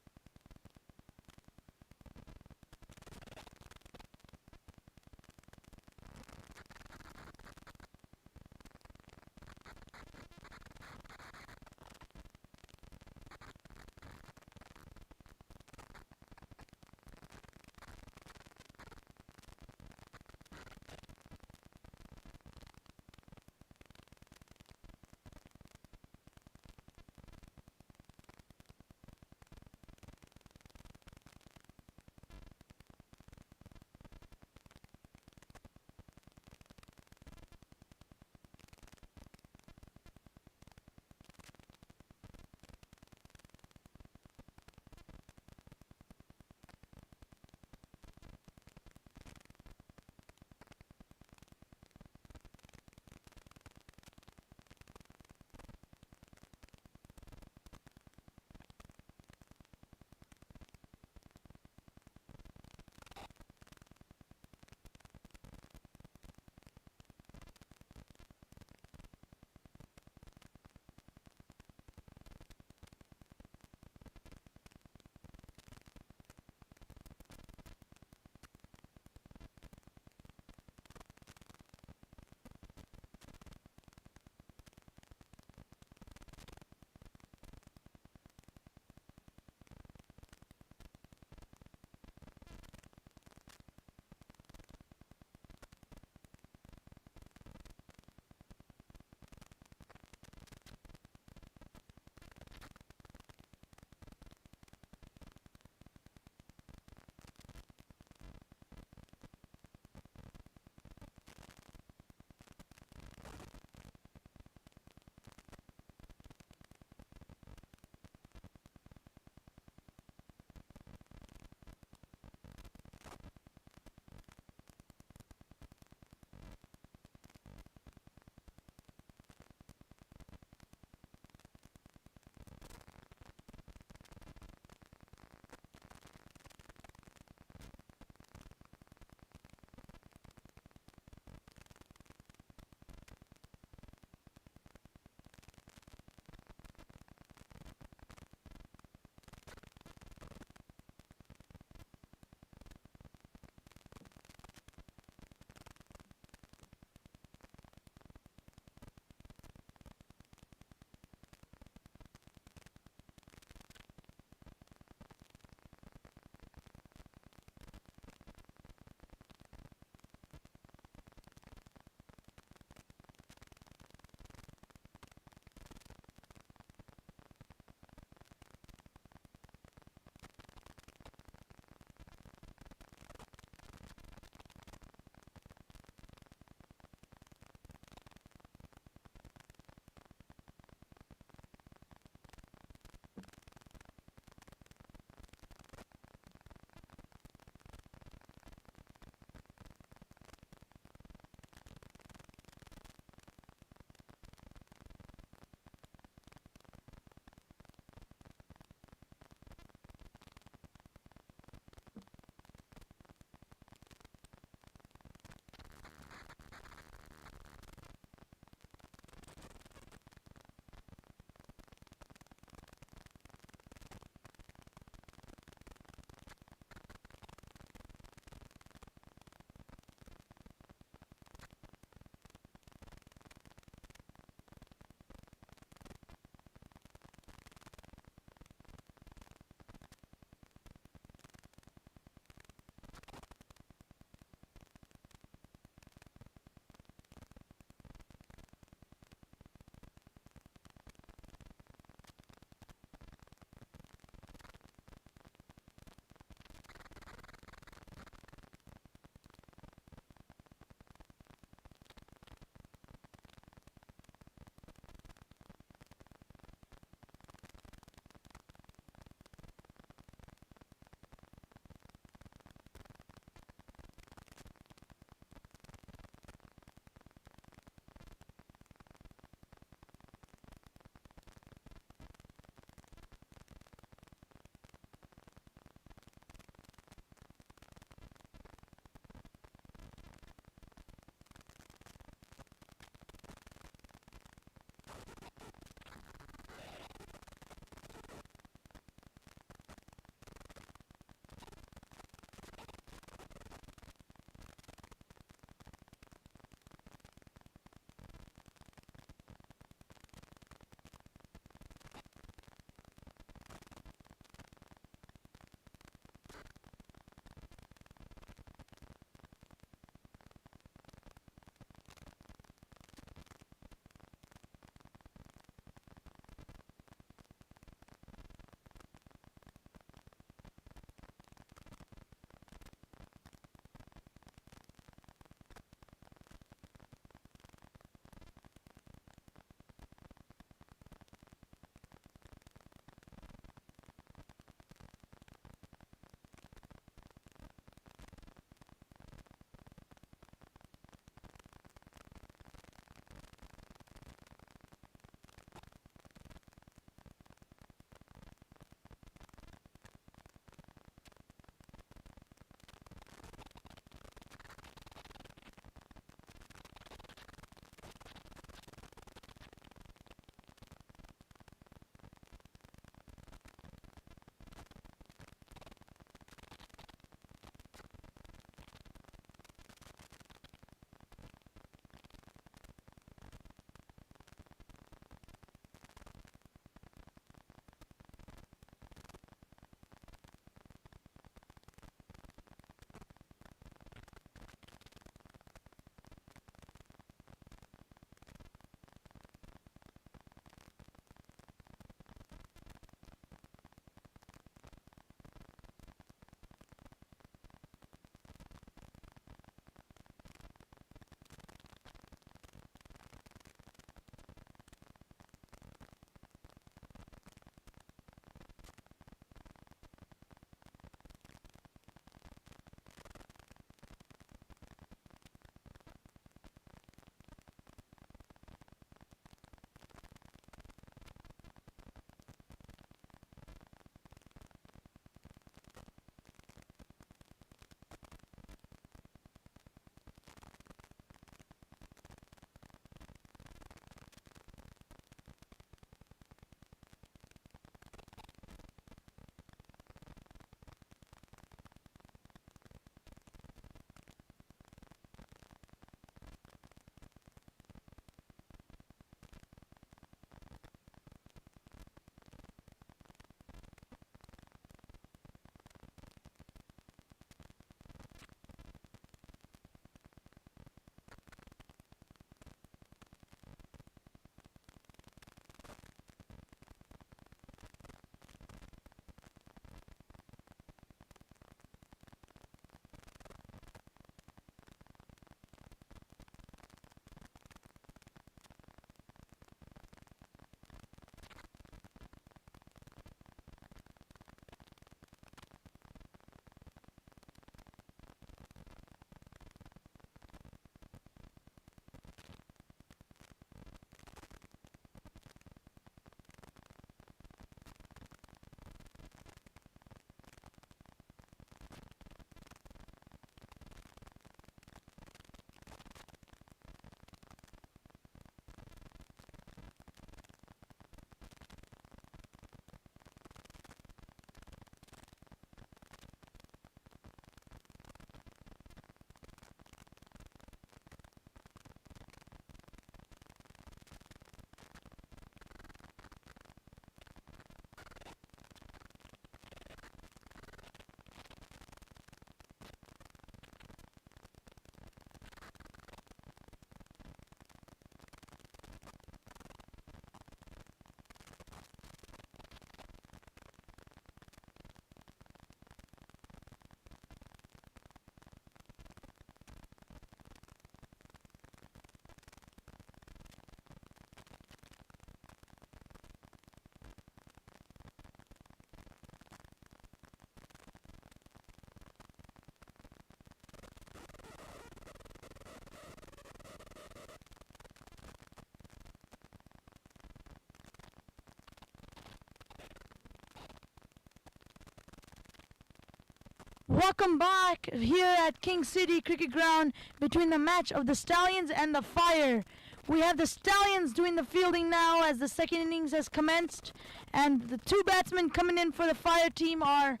Welcome back here at King City Cricket Ground between the match of the Stallions and the Fire. We have the Stallions doing the fielding now as the second innings has commenced, and the two batsmen coming in for the Fire team are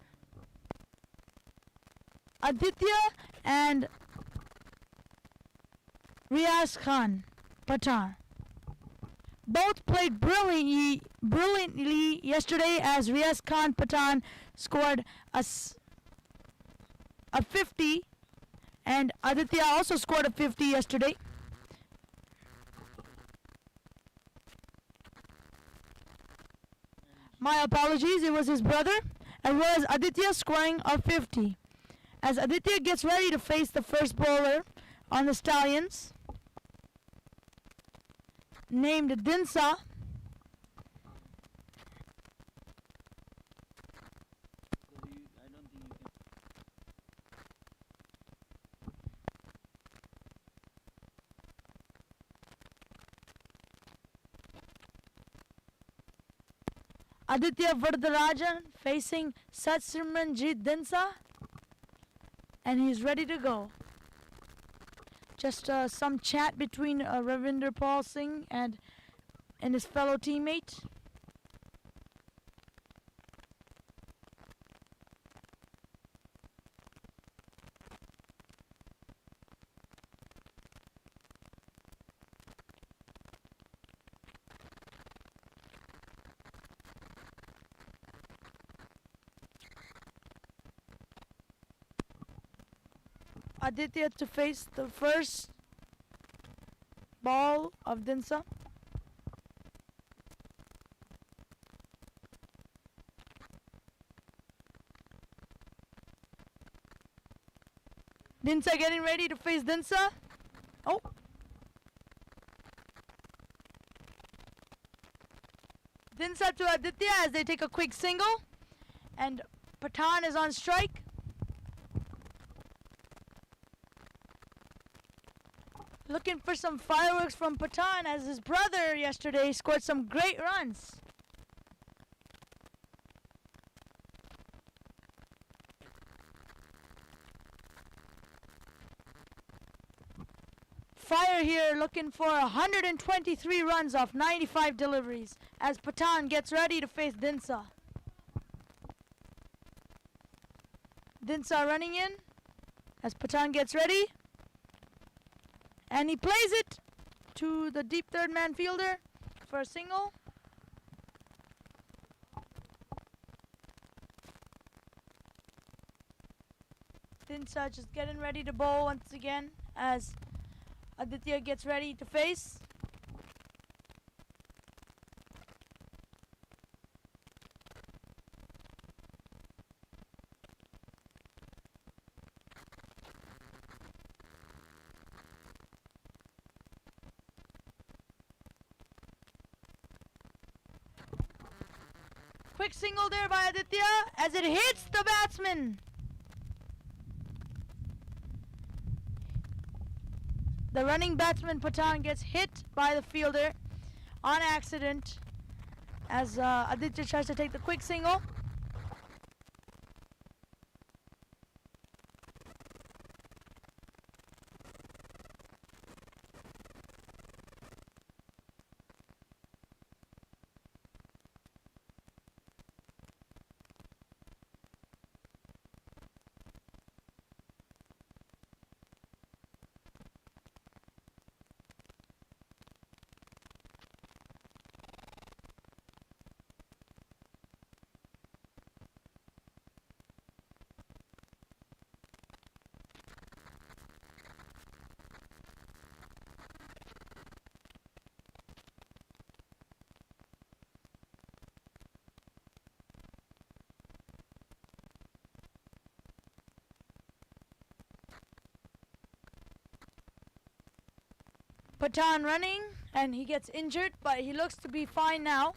Aditya and Riaz Khan Pathan. Both played brilliantly yesterday as Riaz Khan Pathan scored a 50, and Aditya also scored a 50 yesterday. My apologies, it was his brother, as well as Aditya scoring a 50. As Aditya gets ready to face the first bowler on the Stallions, named Dinsa. Aditya Vardarajan facing Satsimranjit Dinsa, and he's ready to go. Just some chat between Ravinder Paul Singh and his fellow teammate. Aditya to face the first ball of Dinsa. Dinsa getting ready to face Dinsa. Oh. Dinsa to Aditya as they take a quick single. And Pathan is on strike. Looking for some fireworks from Pathan as his brother yesterday scored some great runs. Fire here looking for 123 runs off 95 deliveries as Pathan gets ready to face Dinsa. Dinsa running in as Pathan gets ready. And he plays it to the deep third man fielder for a single. Dinsa just getting ready to bowl once again as Aditya gets ready to face. Quick single there by Aditya as it hits the batsman. The running batsman Pathan gets hit by the fielder on accident as Aditya tries to take the quick single. Pathan running, and he gets injured, but he looks to be fine now.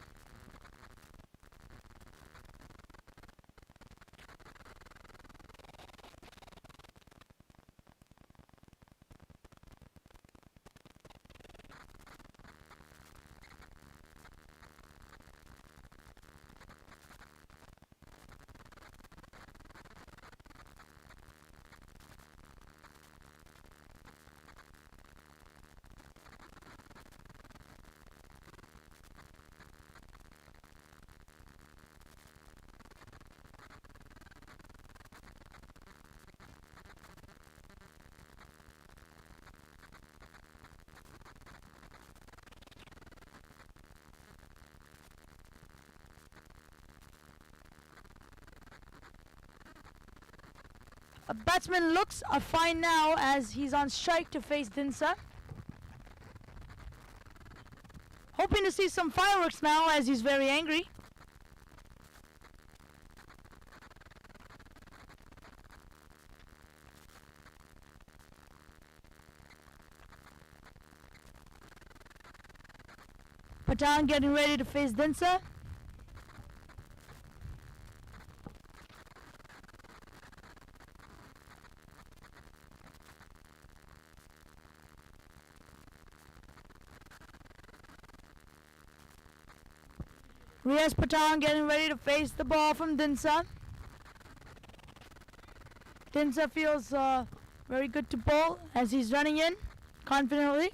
A batsman looks fine now as he's on strike to face Dinsa. Hoping to see some fireworks now as he's very angry. Patan getting ready to face Dinsa. Riaz Patan getting ready to face the ball from Dinsa. Dinsa feels very good to bowl as he's running in confidently.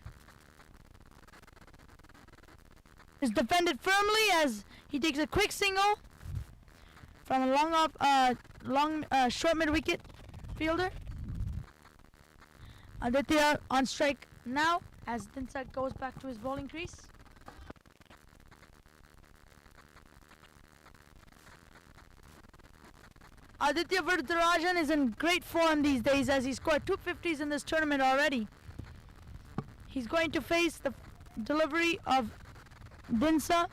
Is defended firmly as he takes a quick single from a short mid wicket fielder. Aditya on strike now as Dinsa goes back to his bowling crease. Aditya Vardarajan is in great form these days as he scored 250s in this tournament already. He's going to face the delivery of Dinsa.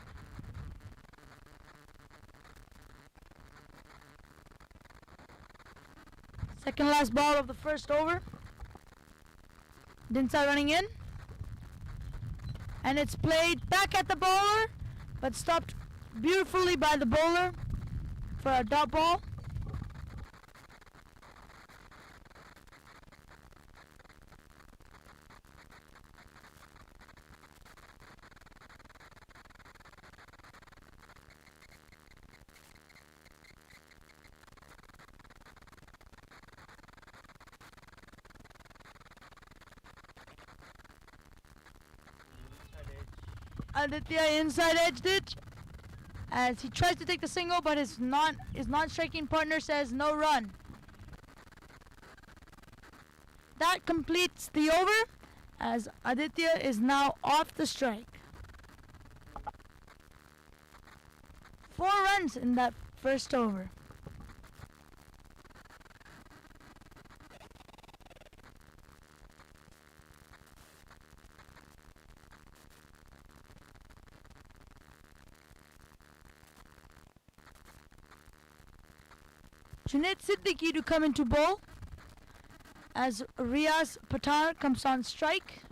Second last ball of the first over. Dinsa running in. And it's played back at the bowler, but stopped beautifully by the bowler for a dot ball. Aditya inside edged it as he tries to take the single, but his non-striking partner says no run. That completes the over as Aditya is now off the strike. 4 runs in that first over. Junaid Siddiqui to come into bowl as Riaz Patan comes on strike.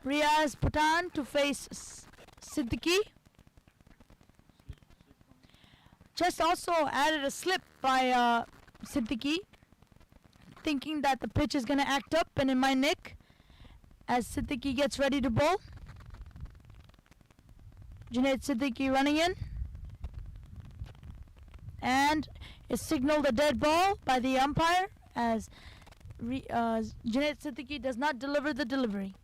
Riaz Patan to face Siddiqui. Just also added a slip by Siddiqui, thinking that the pitch is going to act up and it might nick as Siddiqui gets ready to bowl. Junaid Siddiqui running in and is signaled a dead ball by the umpire as Junaid Siddiqui does not deliver the delivery.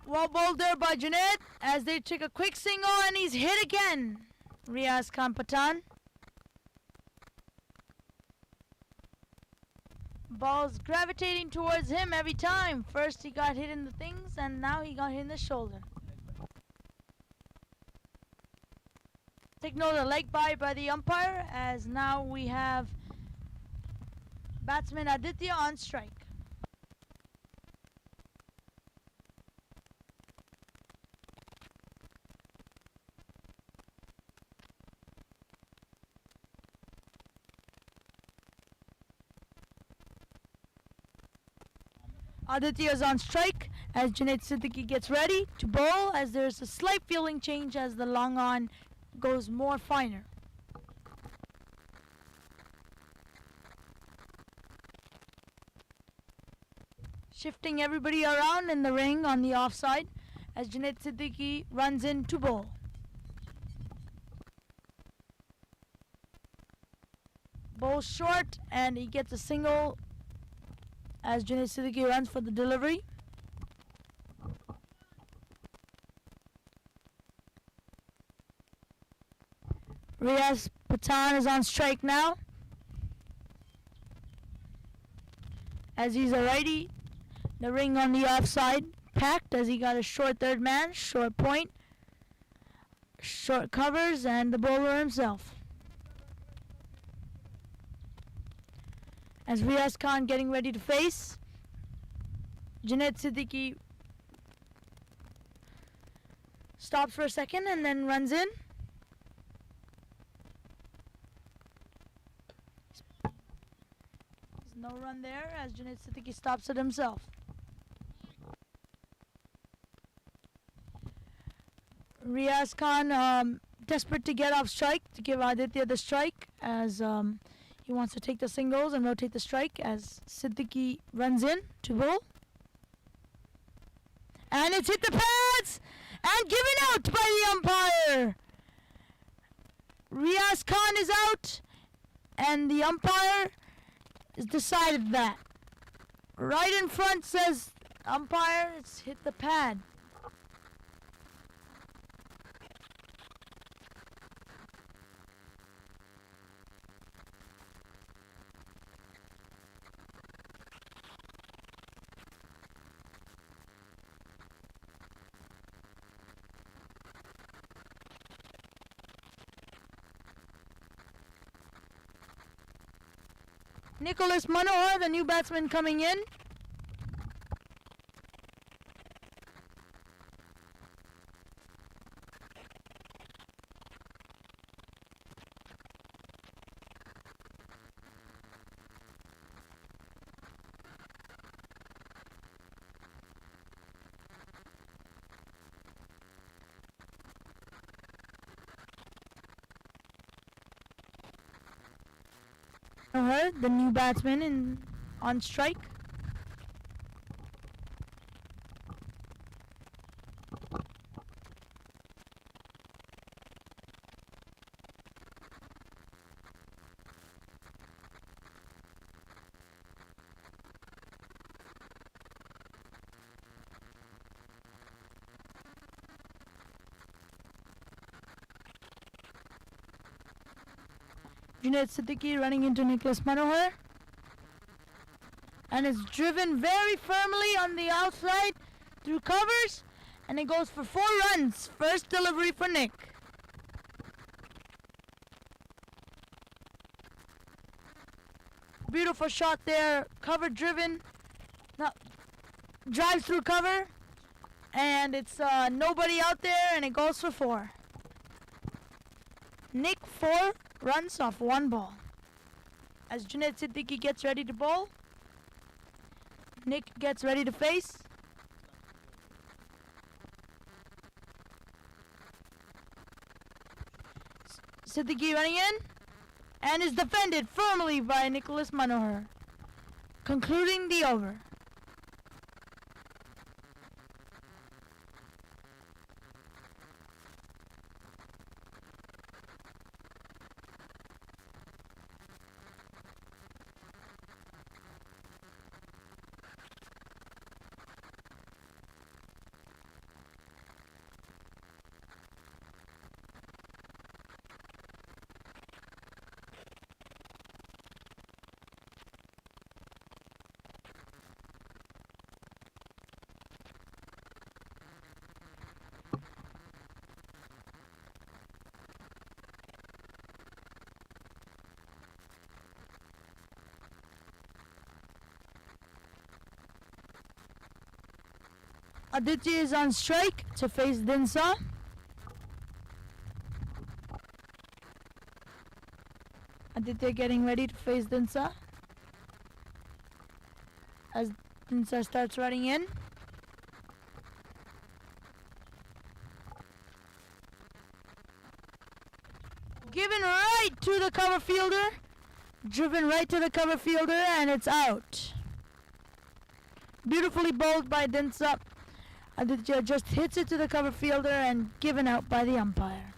Well bowled there by Junaid as they take a quick single and he's hit again. Riaz Khan Patan. Ball's gravitating towards him every time. First he got hit in the things and now he got hit in the shoulder. Signaled a leg by the umpire as now we have batsman Aditya on strike. Aditya is on strike as Junaid Siddiqui gets ready to bowl as there's a slight fielding change as the long on goes more finer. Shifting everybody around in the ring on the offside as Junaid Siddiqui runs in to bowl. Bowls short, and he gets a single as Junaid Siddiqui runs for the delivery. Riaz Patan is on strike now, as he's a righty. The ring on the offside packed as he got a short third man, short point, short covers, and the bowler himself. As Riaz Khan getting ready to face, Junaid Siddiqui stops for a second and then runs in. There's no run there as Junaid Siddiqui stops it himself. Riaz Khan desperate to get off strike to give Aditya the strike as he wants to take the singles and rotate the strike as Siddiqui runs in to bowl. And it's hit the pads and given out by the umpire. Riaz Khan is out and the umpire has decided that. Right in front says umpire, it's hit the pad. Nicholas Manohar, the new batsman coming in. The new batsman on strike. Junaid Siddiqui running into Nicholas Manohar. And it's driven very firmly on the outside through covers. And it goes for 4 runs. First delivery for Nick. Beautiful shot there. Cover driven. Now, drives through cover. And it's nobody out there. And it goes for 4. Nick 4 runs off 1 ball. As Junaid Siddiqui gets ready to bowl, Nick gets ready to face. Siddiqui running in and is defended firmly by Nicholas Manohar, concluding the over. Aditya is on strike to face Dinsa. Aditya getting ready to face Dinsa as Dinsa starts running in. Given right to the cover fielder. Driven right to the cover fielder and it's out. Beautifully bowled by Dinsa. Aditya just hits it to the cover fielder and given out by the umpire.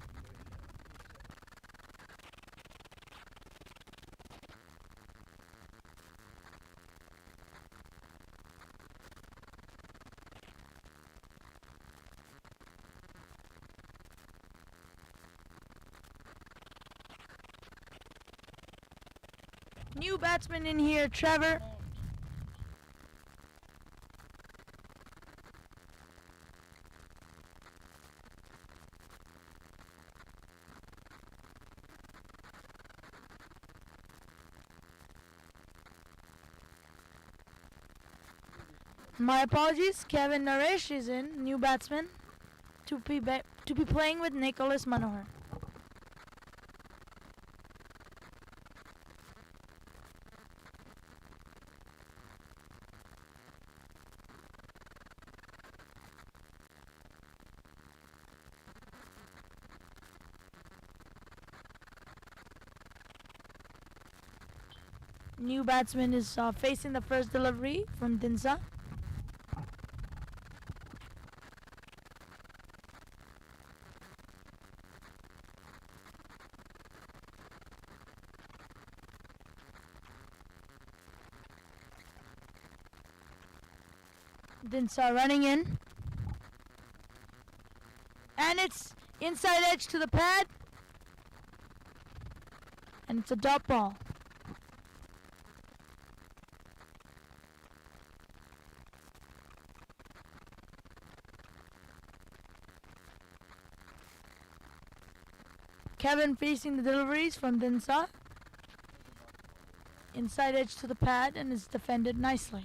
New batsman in here, Trevor. My apologies, Kevin Naresh is in, new batsman, to be playing with Nicholas Manohar. New batsman is facing the first delivery from Dinsa. Dinsa running in. And it's inside edge to the pad. And it's a dot ball. Kevin facing the deliveries from Dinsa. Inside edge to the pad and is defended nicely.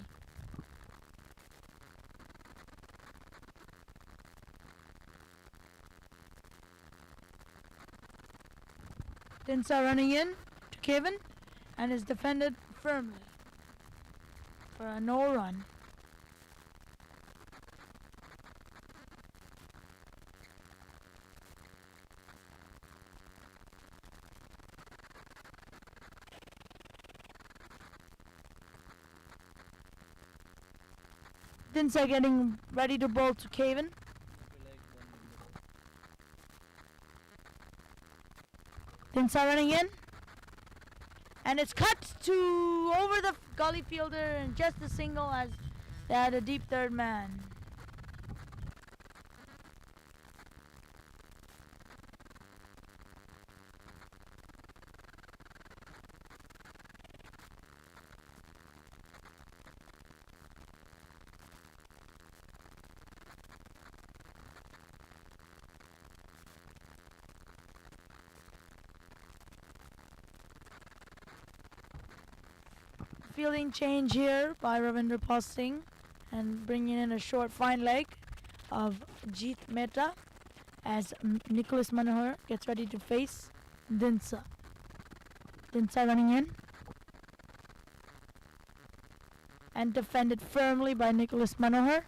Dinsa running in to Kevin and is defended firmly for a no run. Dinsa getting ready to bowl to Kevin. Dinsa running in. And it's cut to over the gully fielder and just a single as they had a deep third man. Fielding change here by Ravinder Pal Singh and bringing in a short fine leg of Jeet Mehta as Nicholas Manohar gets ready to face Dinsa. Dinsa running in and defended firmly by Nicholas Manohar.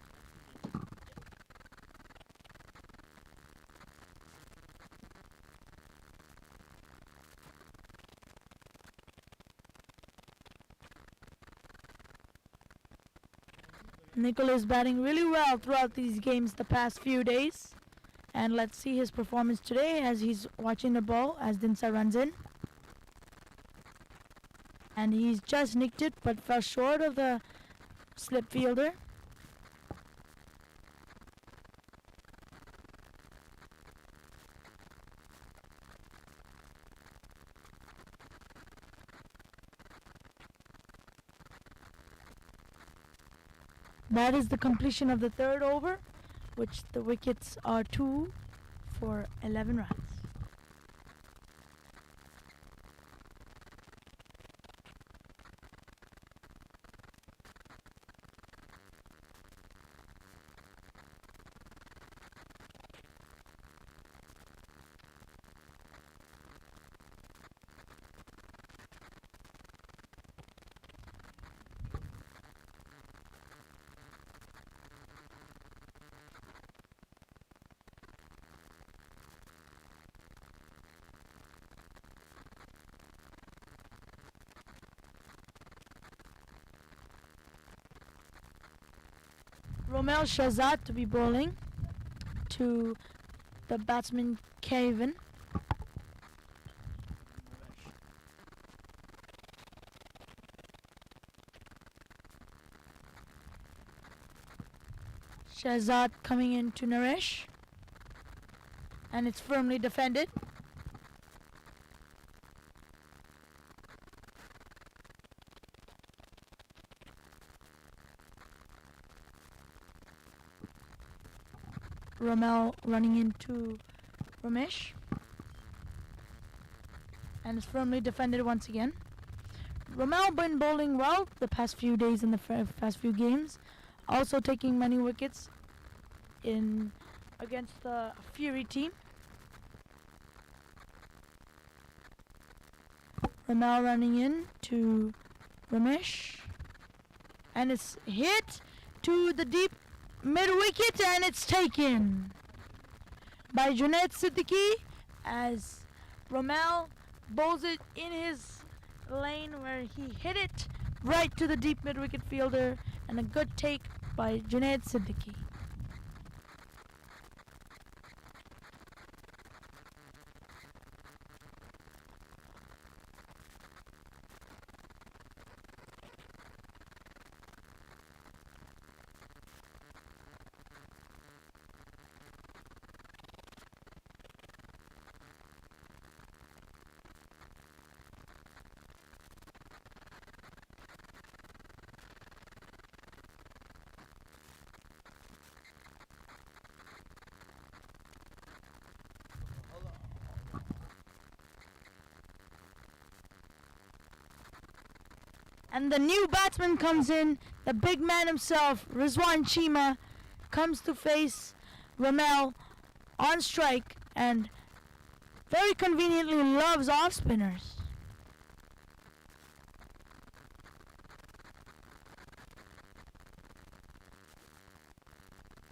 Nicholas batting really well throughout these games the past few days. And let's see his performance today as he's watching the ball as Dinsa runs in. And he's just nicked it but fell short of the slip fielder. That is the completion of the third over, which the wickets are 2 for 11 runs. Romel Shahzad to be bowling to the batsman Kevin. Shahzad coming in to Naresh, and it's firmly defended. Romel running into Ramesh, and it's firmly defended once again. Romel been bowling well the past few days in the past few games, also taking many wickets in against the Fury team. Romel running in to Ramesh, and it's hit to the deep mid-wicket, and it's taken by Junaid Siddiqui as Romel bowls it in his lane where he hit it right to the deep mid-wicket fielder, and a good take by Junaid Siddiqui. And the new batsman comes in, the big man himself, Rizwan Cheema, comes to face Romel on strike and very conveniently loves off spinners.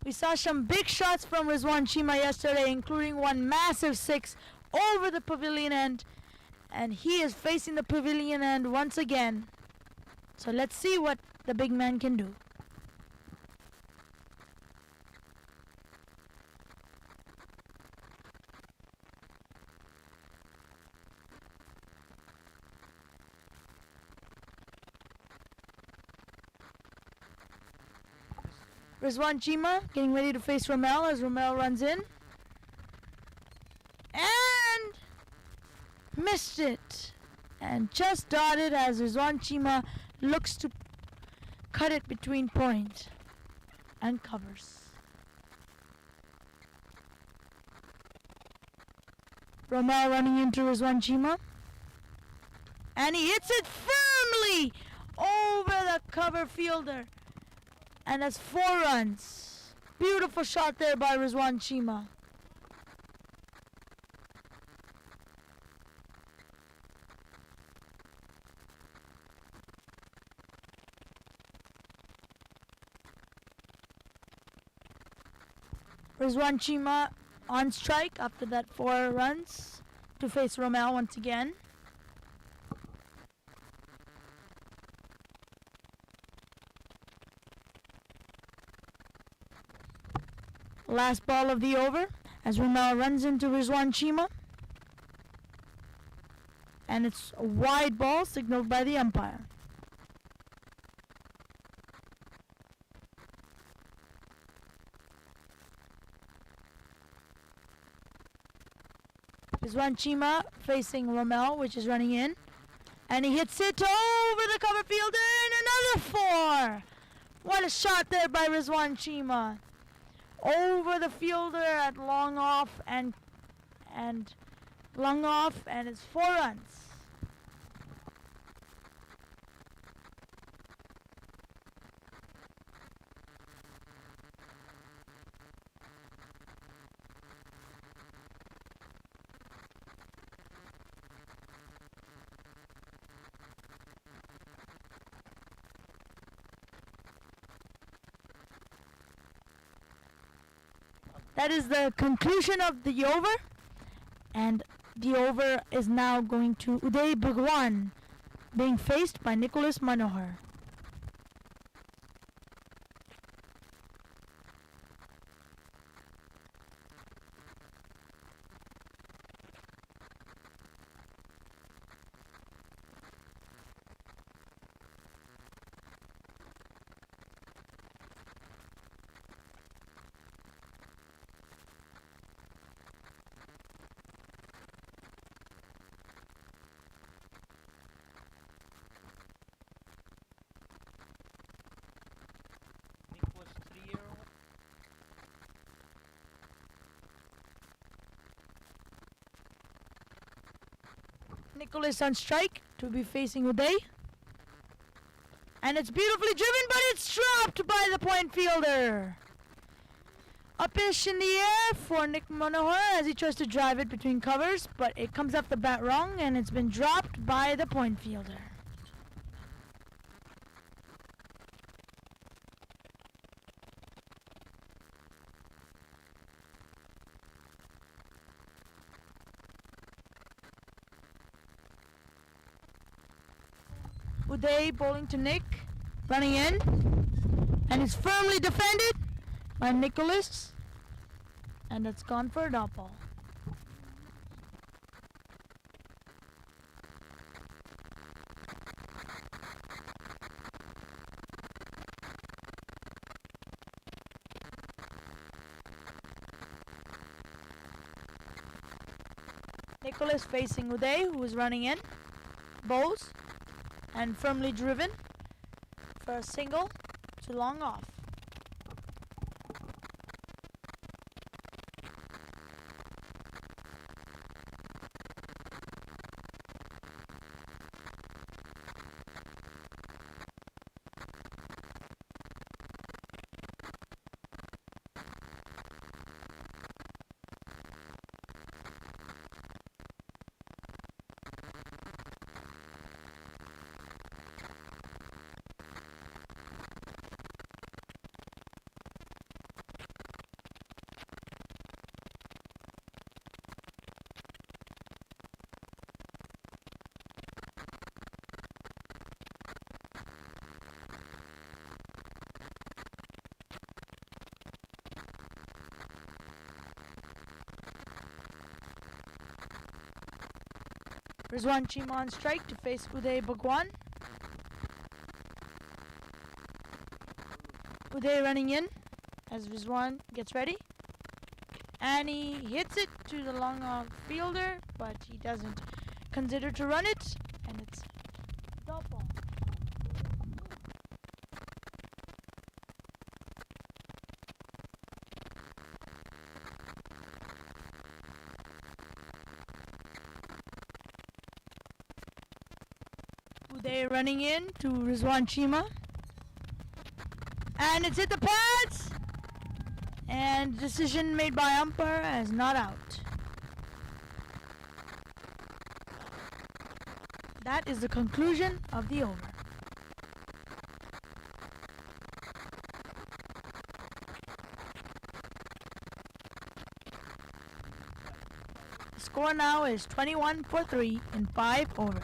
We saw some big shots from Rizwan Cheema yesterday, including one massive six over the pavilion end, and he is facing the pavilion end once again. So let's see what the big man can do. Rizwan Cheema getting ready to face Romel as Romel runs in. And missed it. And just dotted as Rizwan Cheema looks to cut it between point and covers. Romel running into Rizwan Cheema, and he hits it firmly over the cover fielder, and that's 4 runs. Beautiful shot there by Rizwan Cheema. Rizwan Cheema on strike after that 4 runs to face Romel once again. Last ball of the over as Romel runs into Rizwan Cheema. And it's a wide ball signaled by the umpire. Rizwan Cheema facing Romel, which is running in. And he hits it over the cover fielder, and another 4. What a shot there by Rizwan Cheema. Over the fielder at long off, and it's 4 runs. That is the conclusion of the over, and the over is now going to Uday Bhagwan, being faced by Nicholas Manohar. Nicholas on strike to be facing Uday. And it's beautifully driven, but it's dropped by the point fielder. Upish in the air for Nick Manohar as he tries to drive it between covers, but it comes off the bat wrong and it's been dropped by the point fielder. Uday bowling to Nick, running in, and it's firmly defended by Nicholas, and it's gone for a dot ball. Nicholas facing Uday, who is running in, bowls, and firmly driven for a single to long off. Rizwan Chima on strike to face Uday Bhagwan. Uday running in as Rizwan gets ready. And he hits it to the long off fielder, but he doesn't consider to run it, and it's dot ball. Uday running in to Rizwan Chima. And it's hit the pads! And decision made by umpire as not out. That is the conclusion of the over. The score now is 21 for 3 in 5 overs.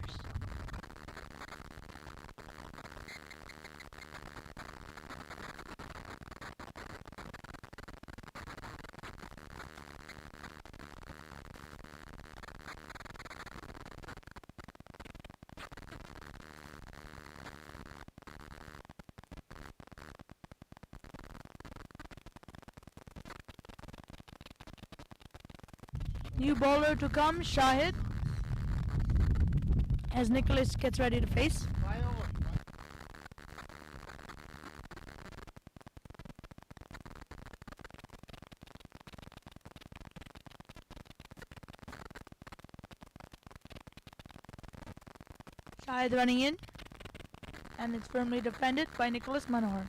New bowler to come, Shahid, as Nicholas gets ready to face. Shahid running in, and it's firmly defended by Nicholas Manohar.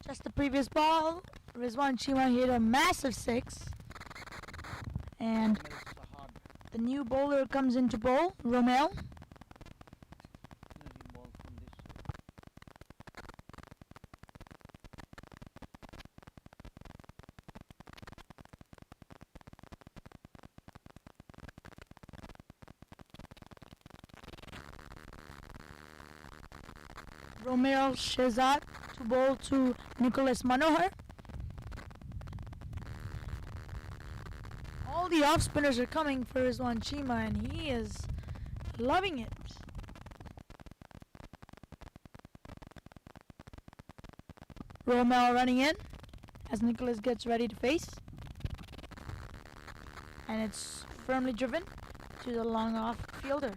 Just the previous ball, Rizwan Chima hit a massive 6. And the new bowler comes into bowl, Romel. Romeo Shehzad to bowl to Nicholas Manohar. All the off spinners are coming for Rizwan Chima and he is loving it. Romel running in as Nicholas gets ready to face. And it's firmly driven to the long off fielder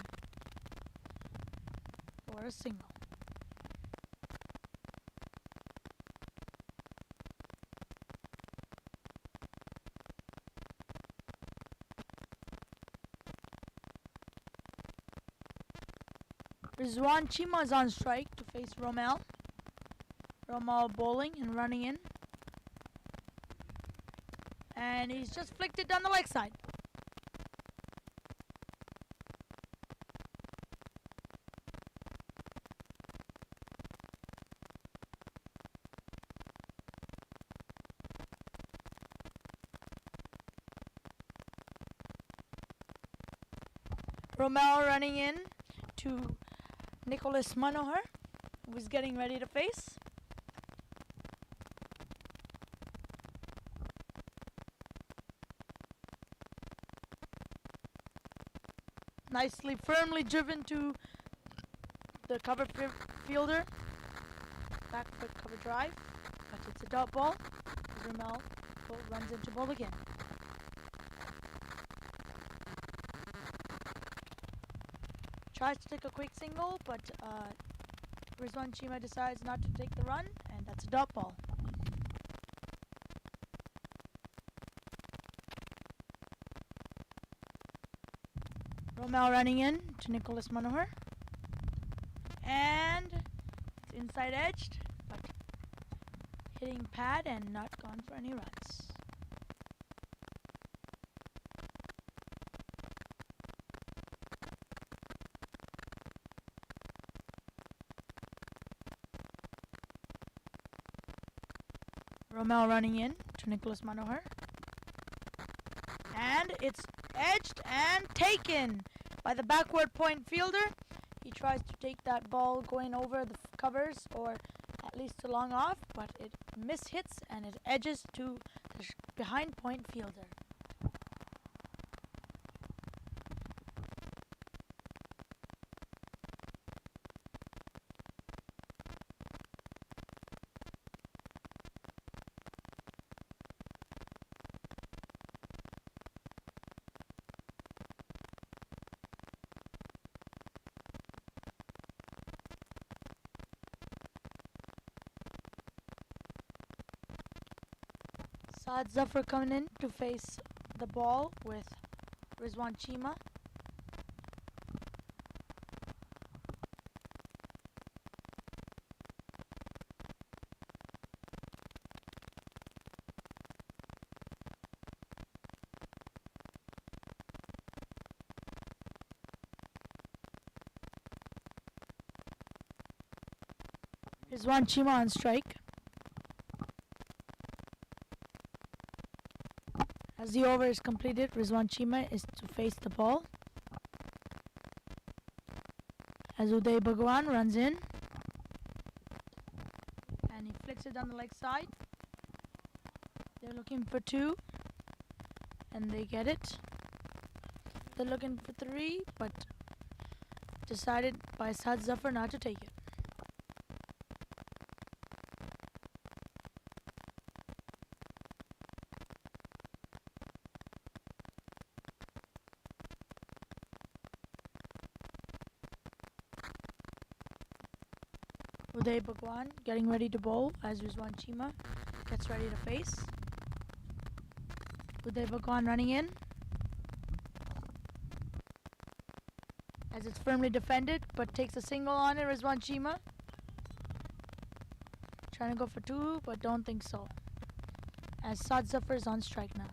for a single. Rizwan Chima is on strike to face Romel. Romel bowling and running in. And he's just flicked it down the leg side. Romel running in to Nicholas Manohar, who is getting ready to face. Nicely, firmly driven to the cover fielder. Back foot cover drive, but it's a dot ball. Romel runs into ball again. Tries to take a quick single, but Rizwan Chima decides not to take the run, and that's a dot ball. Romel running in to Nicholas Manohar. And it's inside edged, but hitting pad and not gone for any runs. Romel running in to Nicholas Manohar. And it's edged and taken by the backward point fielder. He tries to take that ball going over the covers or at least to long off, but it mishits and it edges to the behind point fielder. Saad Zafar coming in to face the ball with Rizwan Chima. Rizwan Chima on strike. As the over is completed, Rizwan Chima is to face the ball. As Uday Bhagwan runs in. And he flicks it down the leg side. They're looking for 2. And they get it. They're looking for 3, but decided by Saad Zafar not to take it. Uday Bhagwan getting ready to bowl as Rizwan Chima gets ready to face. Uday Bhagwan running in. As it's firmly defended, but takes a single on it, Rizwan Chima. Trying to go for 2, but don't think so. As Saad Zafar is on strike now.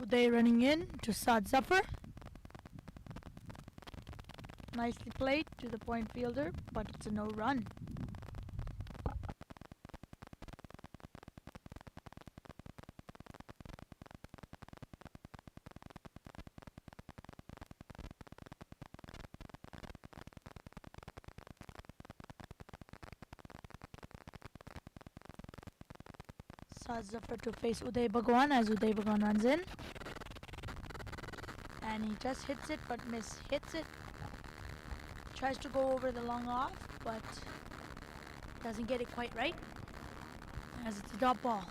Uday running in to Saad Zafar. Nicely played to the point fielder, but it's a no run. Saad Zafar to face Uday Bhagwan as Uday Bhagwan runs in. And he just hits it but hits it. Tries to go over the long off but doesn't get it quite right as it's a dot ball.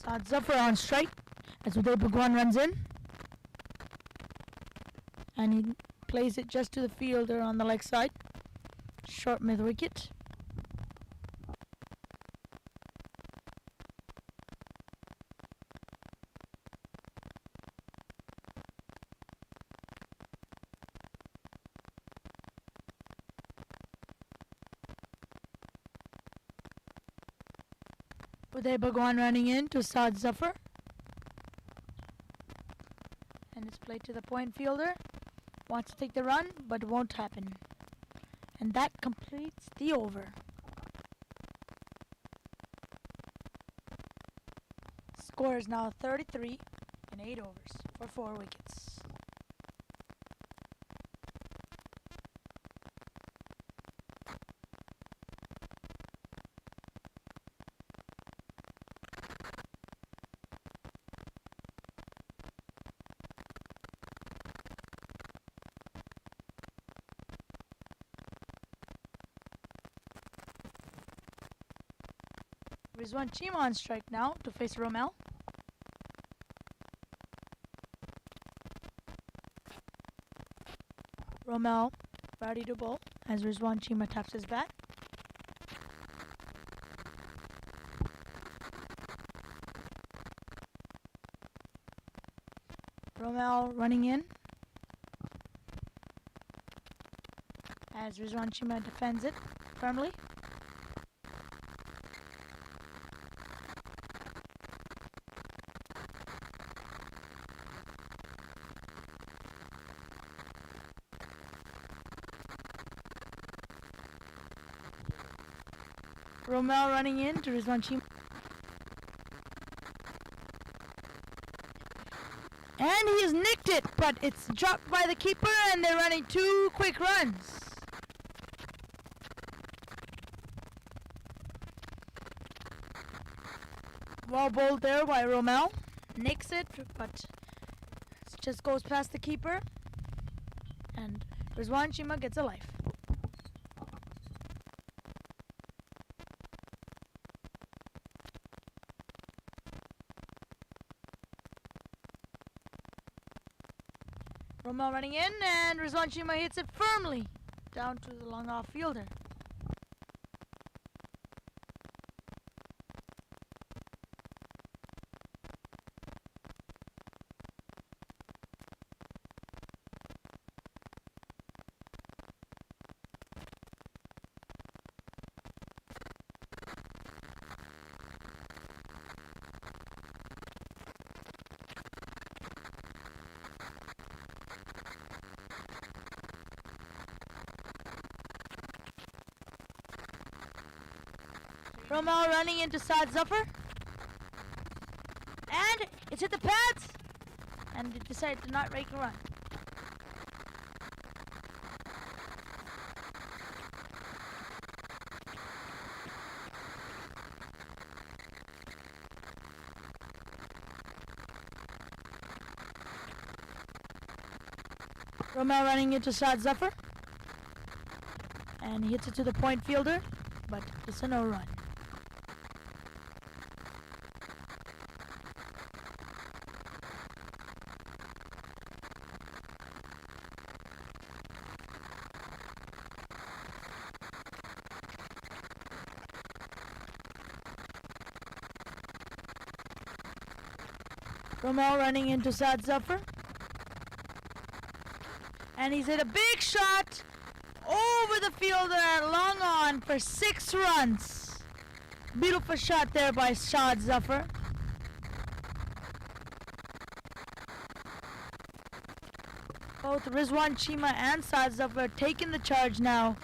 Saad Zafar on strike as Uday Bhagwan runs in. And he plays it just to the fielder on the leg side. Short mid wicket. Uday Bhagwan running in to Saad Zafar. And it's played to the point fielder. Wants to take the run, but it won't happen. And that completes the over. Score is now 33 in 8 overs for 4 wickets. Rizwan Cheema on strike now to face Romel. Romel ready to bowl as Rizwan Cheema taps his bat. Romel running in as Rizwan Cheema defends it firmly. Romel running in to Rizwan Cheema. And he has nicked it, but it's dropped by the keeper and they're running 2 quick runs. Well bowled there by Romel. Nicks it, but it just goes past the keeper. And Rizwan Cheema gets a life. Romel running in and Rizwan Cheema hits it firmly down to the long off fielder. Romel running into Saad Zafar. And it's hit the pads. and decided to not make a run. Romel running into Saad Zafar, and he hits it to the point fielder, but it's a no run. Romel running into Saad Zafar, and he's hit a big shot over the fielder at long on for 6 runs. Beautiful shot there by Saad Zafar. Both Rizwan Cheema and Saad Zafar taking the charge now.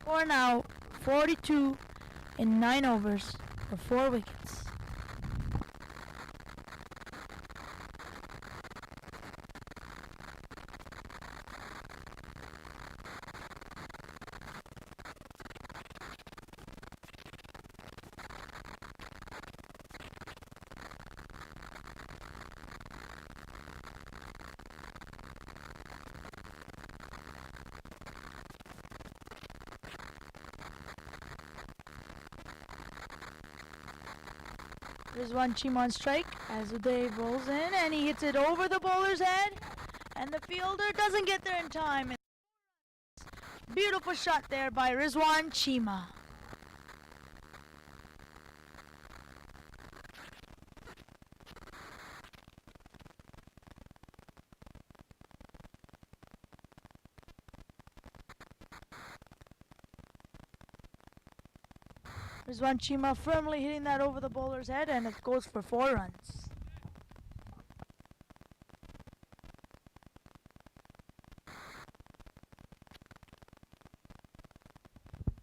Score now 42 in 9 overs for 4 wickets. Rizwan Cheema on strike as Uday rolls in, and he hits it over the bowler's head, and the fielder doesn't get there in time. Beautiful shot there by Rizwan Cheema. Rizwan Cheema firmly hitting that over the bowler's head, and it goes for 4 runs.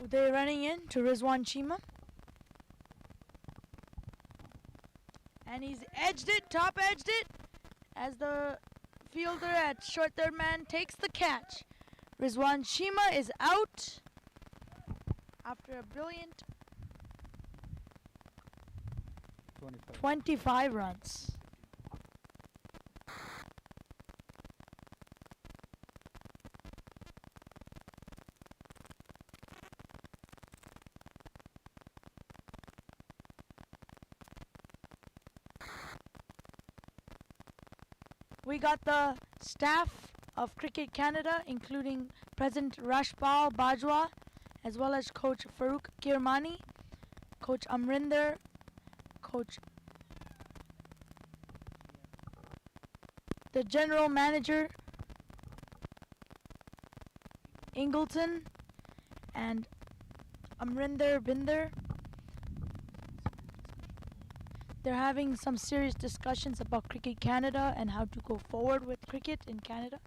Uday running in to Rizwan Cheema, and he's edged it, top edged it, as the fielder at short third man takes the catch. Rizwan Cheema is out after a brilliant 25 runs. We got the staff of Cricket Canada, including President Rashpal Bajwa, as well as Coach Farooq Kirmani, Coach Amrinder, Coach, the General Manager, Ingleton, and Amrinder Binder. They're having some serious discussions about Cricket Canada and how to go forward with cricket in Canada.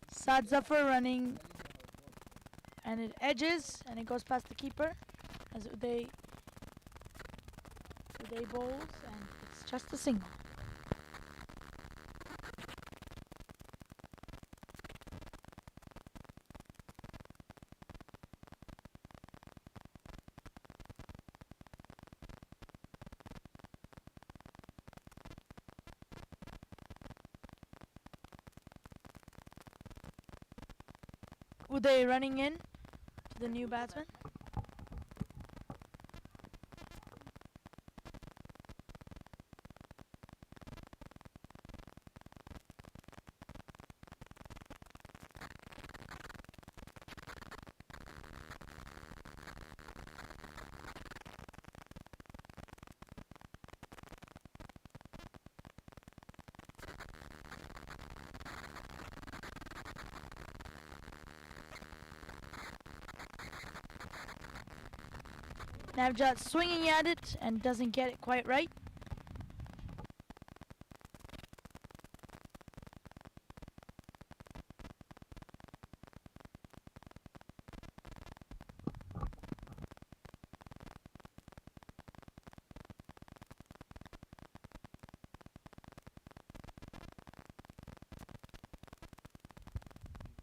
Saad Zafar running, and it edges, and it goes past the keeper as Uday bowls, and it's just a single. Uday running in to the new batsman. Navjot swinging at it and doesn't get it quite right.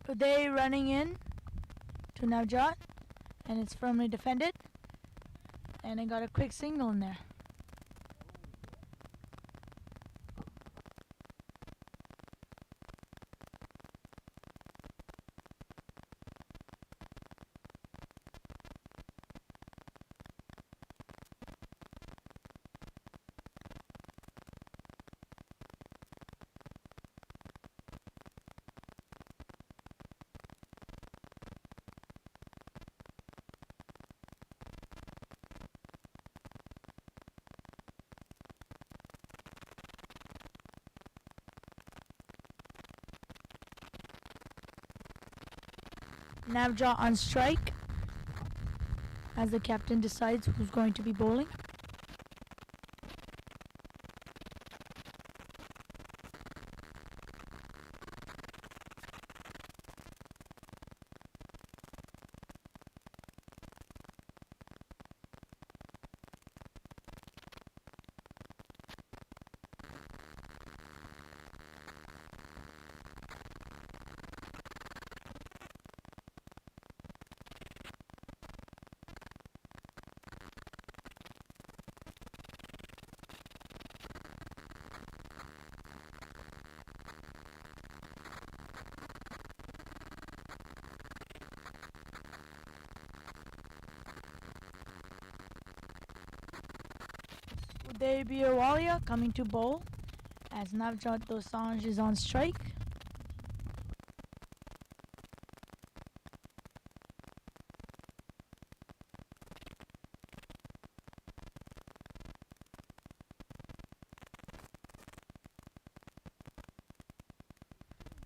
Uday running in to Navjot, and it's firmly defended, and it got a quick single in there. Navjot on strike as the captain decides who's going to be bowling. Uday Birwalia coming to bowl as Navjot Dosanjh is on strike.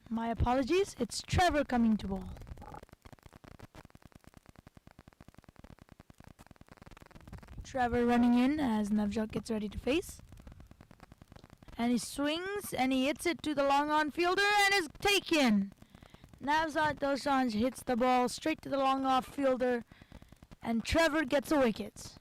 My apologies, it's Trevor coming to bowl. Trevor running in as Navjot gets ready to face. And he swings and he hits it to the long on fielder and is taken. Navjot Dosanjh hits the ball straight to the long off fielder and Trevor gets a wicket.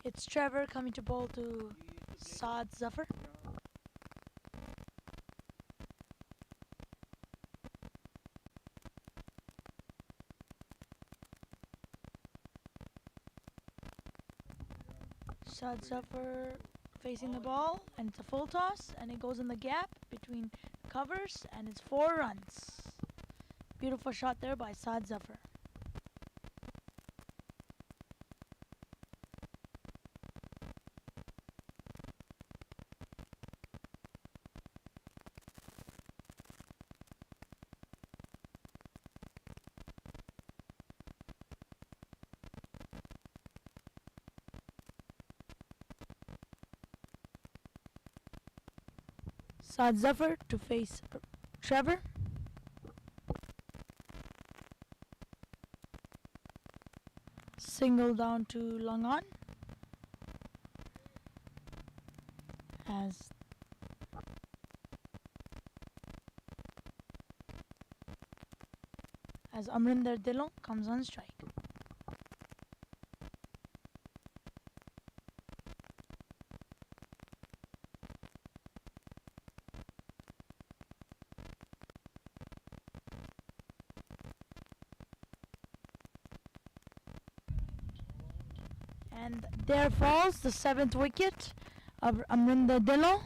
It's Trevor coming to bowl to Saad Zafar. Saad Zafar facing the ball, and it's a full toss, and it goes in the gap between covers, and it's 4 runs. Beautiful shot there by Saad Zafar. Saad Zafar to face Trevor. Single down to long on. As Amrinder Dillon comes on strike. And there falls the 7th wicket of Amrinder Dhillon.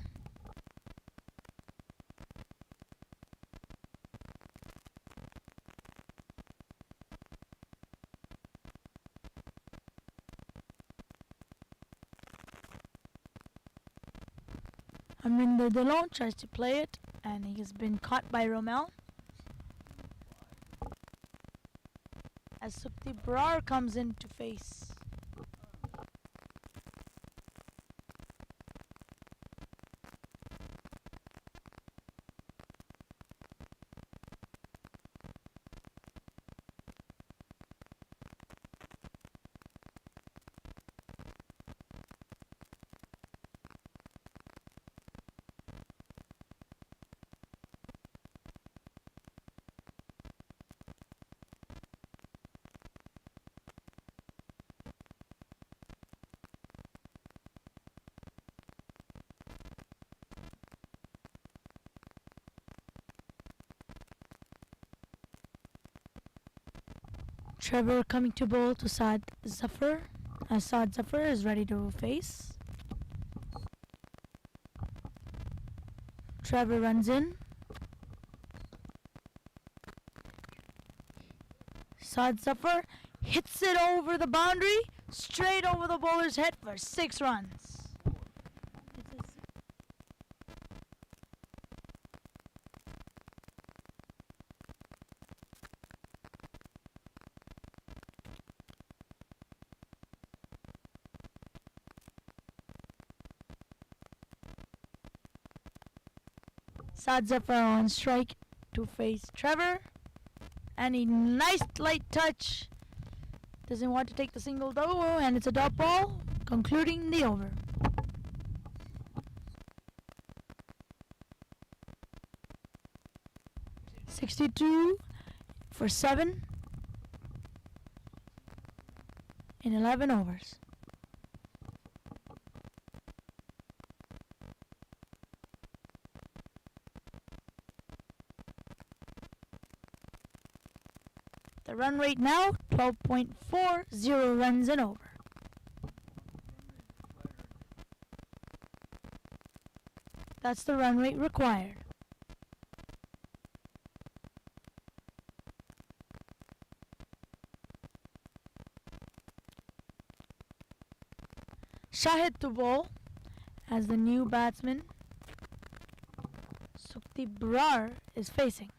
Amrinder Dhillon tries to play it, and he has been caught by Romel. As Sukti Brar comes in to face. Trevor coming to bowl to Saad Zafar, as Saad Zafar is ready to face. Trevor runs in. Saad Zafar hits it over the boundary, straight over the bowler's head for 6 runs. Saad Zafar on strike to face Trevor, and a nice light touch. Doesn't want to take the single though, and it's a dot ball, concluding the over. (62 for 7 in 11 overs. The run rate now, 12.40 runs and over. That's the run rate required. Shahid to bowl as the new batsman Sukti Brar is facing.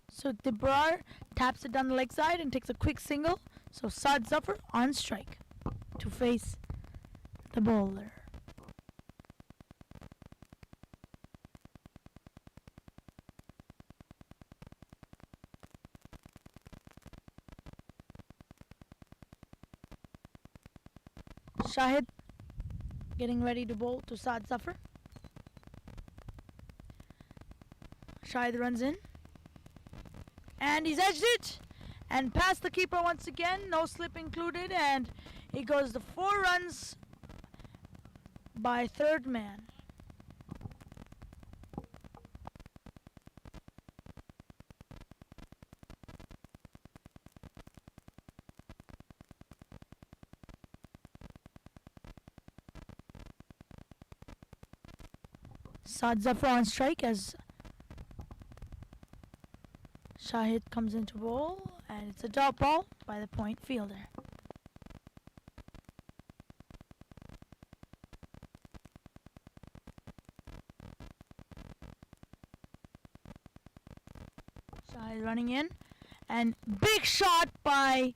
So Dibrar taps it down the leg side and takes a quick single. So Saad Zafar on strike to face the bowler. Shahid getting ready to bowl to Saad Zafar. Shahid runs in. And he's edged it and past the keeper once again, no slip included, and he goes to 4 runs by 3rd man. Saad Zafar on strike as Shahid comes into bowl, and it's a dot ball by the point fielder. Shahid running in, and big shot by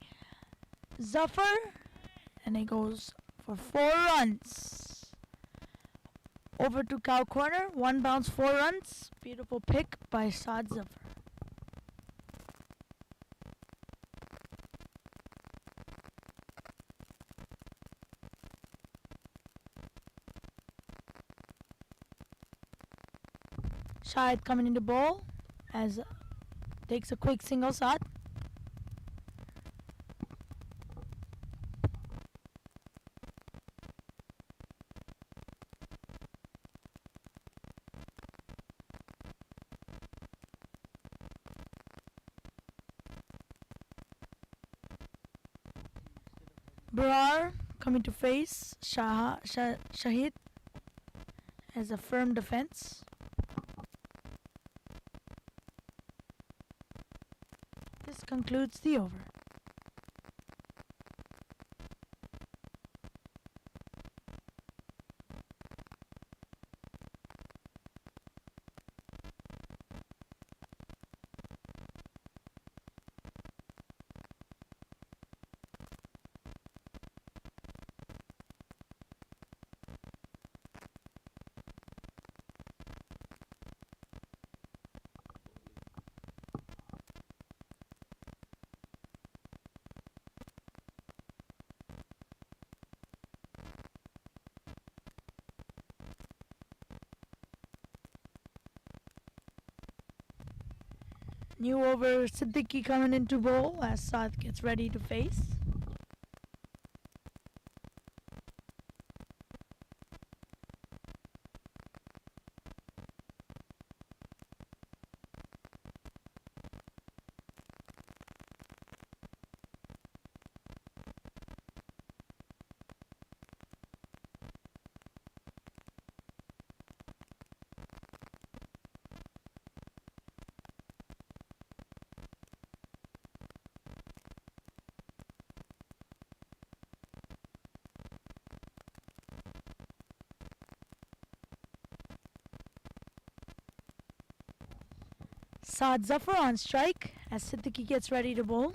Zafar, and it goes for 4 runs. Over to cow corner, 1 bounce, 4 runs. Beautiful pick by Saad Zafar. Shahid coming into bowl as takes a quick single shot. Brar coming to face Shahid as a firm defense. This concludes the over. New over, Siddiqui coming into bowl as Saad gets ready to face. Saad Zafar on strike as Siddiqui gets ready to bowl,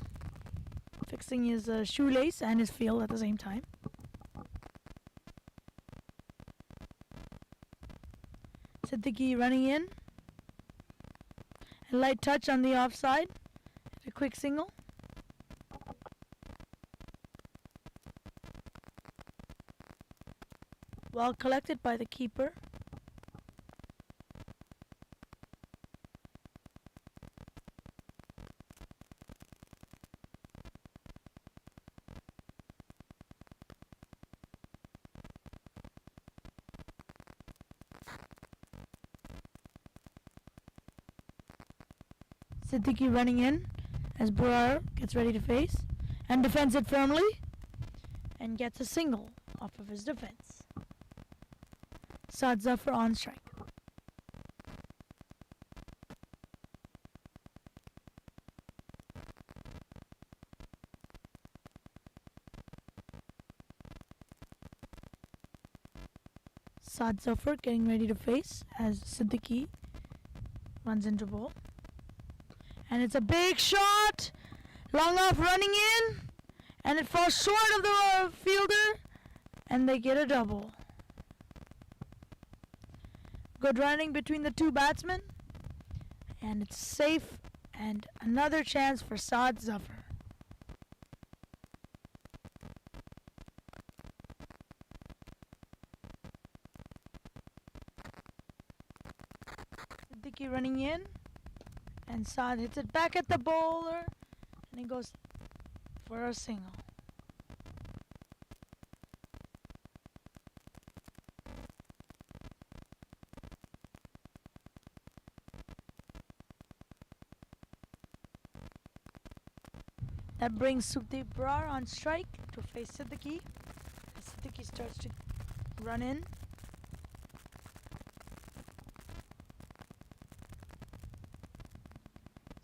fixing his shoelace and his field at the same time. Siddiqui running in. A light touch on the offside. A quick single. Well collected by the keeper. Siddiqui running in as Brar gets ready to face and defends it firmly and gets a single off of his defense. Saad Zafar on strike. Saad Zafar getting ready to face as Siddiqui runs into ball. And it's a big shot. Long off running in. And it falls short of the fielder. And they get a double. Good running between the two batsmen. And it's safe. And another chance for Saad Zafar. Siddiqui running in. And Saad hits it back at the bowler. And he goes for a single. That brings Sukhdeep Brar on strike to face Siddiqui. Siddiqui starts to run in.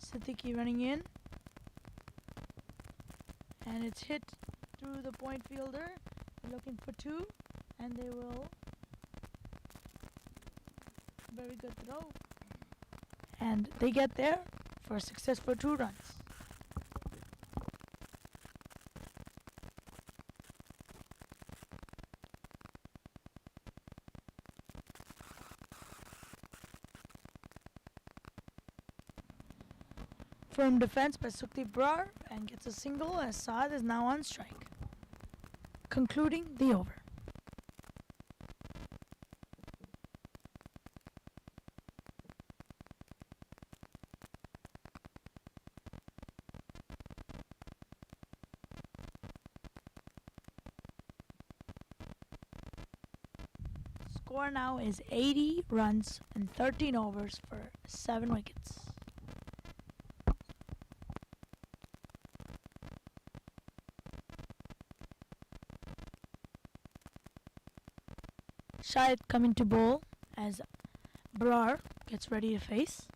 Siddiqui running in. And it's hit through the point fielder. They're looking for two. And they will. Very good throw. And they get there for a success for 2 runs. Firm defense by Sukhdeep Brar and gets a single as Saad is now on strike. Concluding the over. Score now is 80 runs in 13 overs for 7 wickets. Shahid coming to bowl as Brar gets ready to face.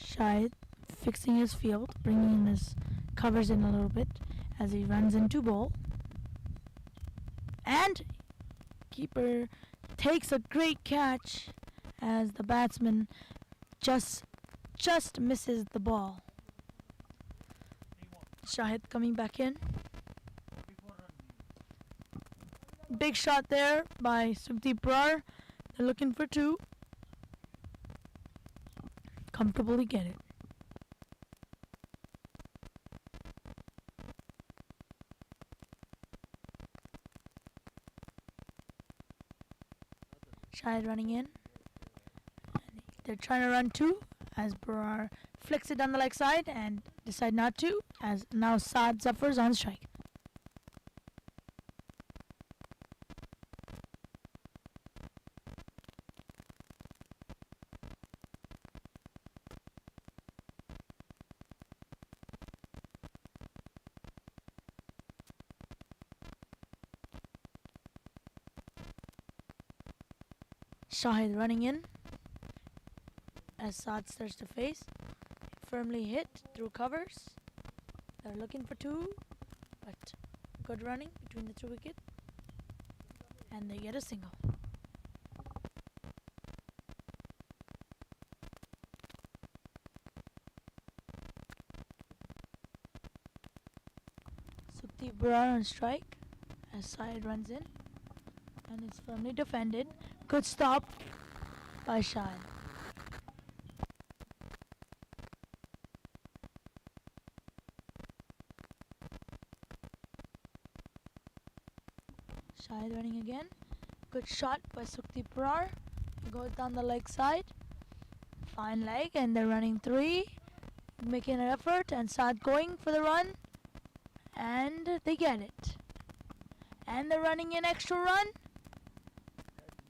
Shahid fixing his field, bringing his covers in a little bit as he runs into bowl. And keeper takes a great catch as the batsman just misses the ball. Shahid coming back in. Big shot there by Subdeep Brar. They're looking for 2. Comfortably get it. Shahid running in. They're trying to run 2 as Brar flicks it down the leg side and decide not to, as now Saad Zafar's on strike. Shahid running in as Saad starts to face. Firmly hit through covers. They're looking for 2, but good running between the 2 wickets. And they get a single. Subdeep Brar on strike as Shahid runs in. And it's firmly defended. Good stop by Shahid. Shahid running again. Good shot by Subdeep Brar. He goes down the leg side. Fine leg, and they're running 3. Making an effort, and Saad going for the run. And they get it. And they're running an extra run.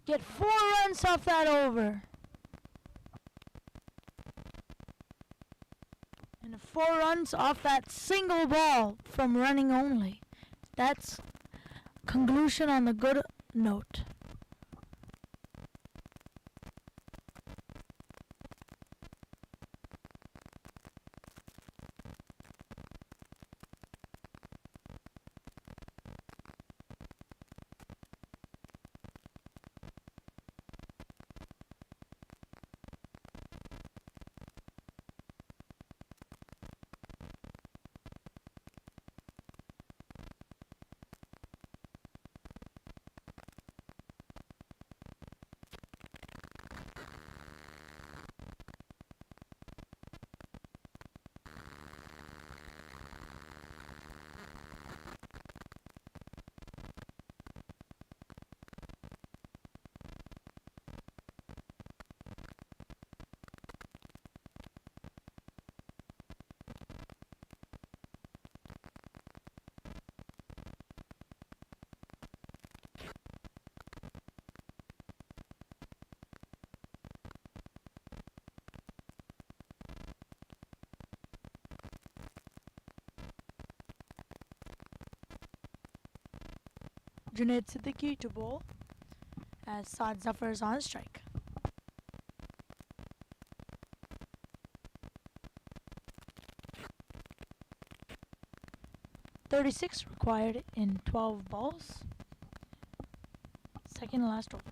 Get 4 runs off that over. And 4 runs off that single ball from running only. That's conclusion on the good note. Junaid Siddiqui to bowl as Saad Zafar is on strike. .36 required in 12 balls. Second to last over.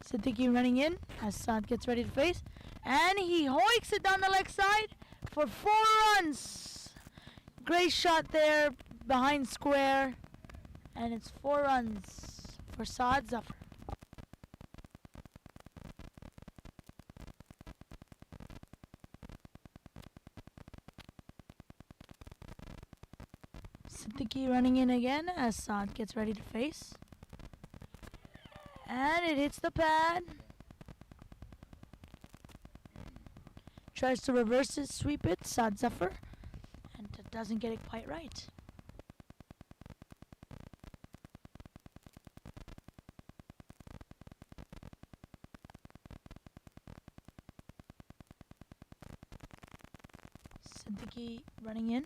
Siddiqui running in as Saad gets ready to face. And he hoiks it down the leg side for 4 runs. Great shot there behind square. And it's 4 runs for Saad Zafar. Siddiqui running in again as Saad gets ready to face. And it hits the pad. Tries to reverse it, sweep it, Saad Zafar. And doesn't get it quite right. Siddiqui running in.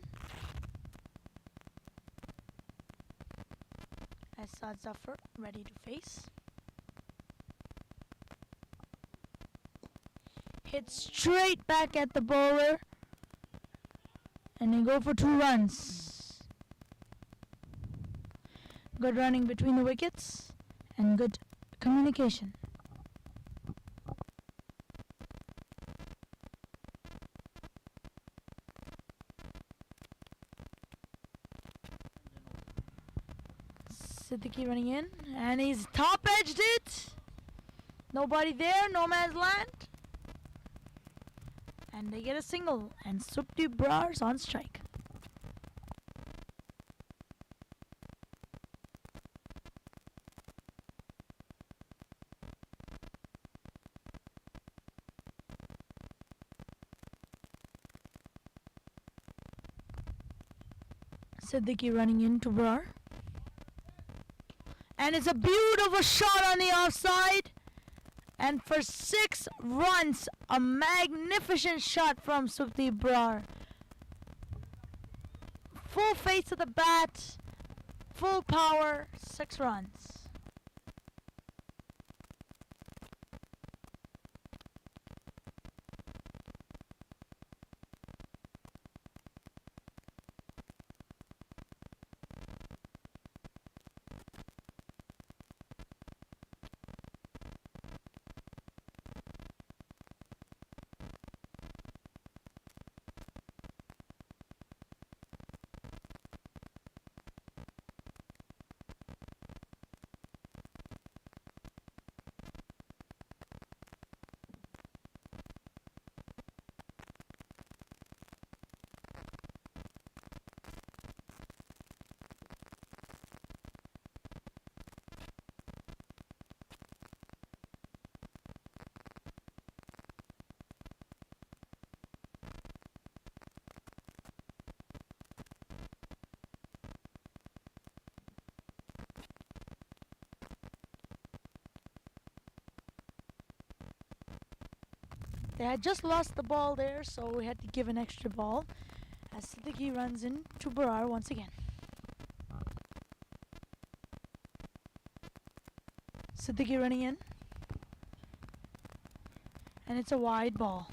As Saad Zafar ready to face. Hit straight back at the bowler. And they go for 2 runs. Good running between the wickets and good communication. Siddiqui running in, and he's top-edged it. Nobody there, no man's land. And they get a single, and Sukhdeep Brar's on strike. Siddiqui running into Brar. And it's a beautiful shot on the offside. And for 6 runs, a magnificent shot from Sukhdeep Brar. Full face of the bat, full power, 6 runs. They had just lost the ball there, so we had to give an extra ball as Siddiqui runs in to Brar once again. Siddiqui running in, and it's a wide ball.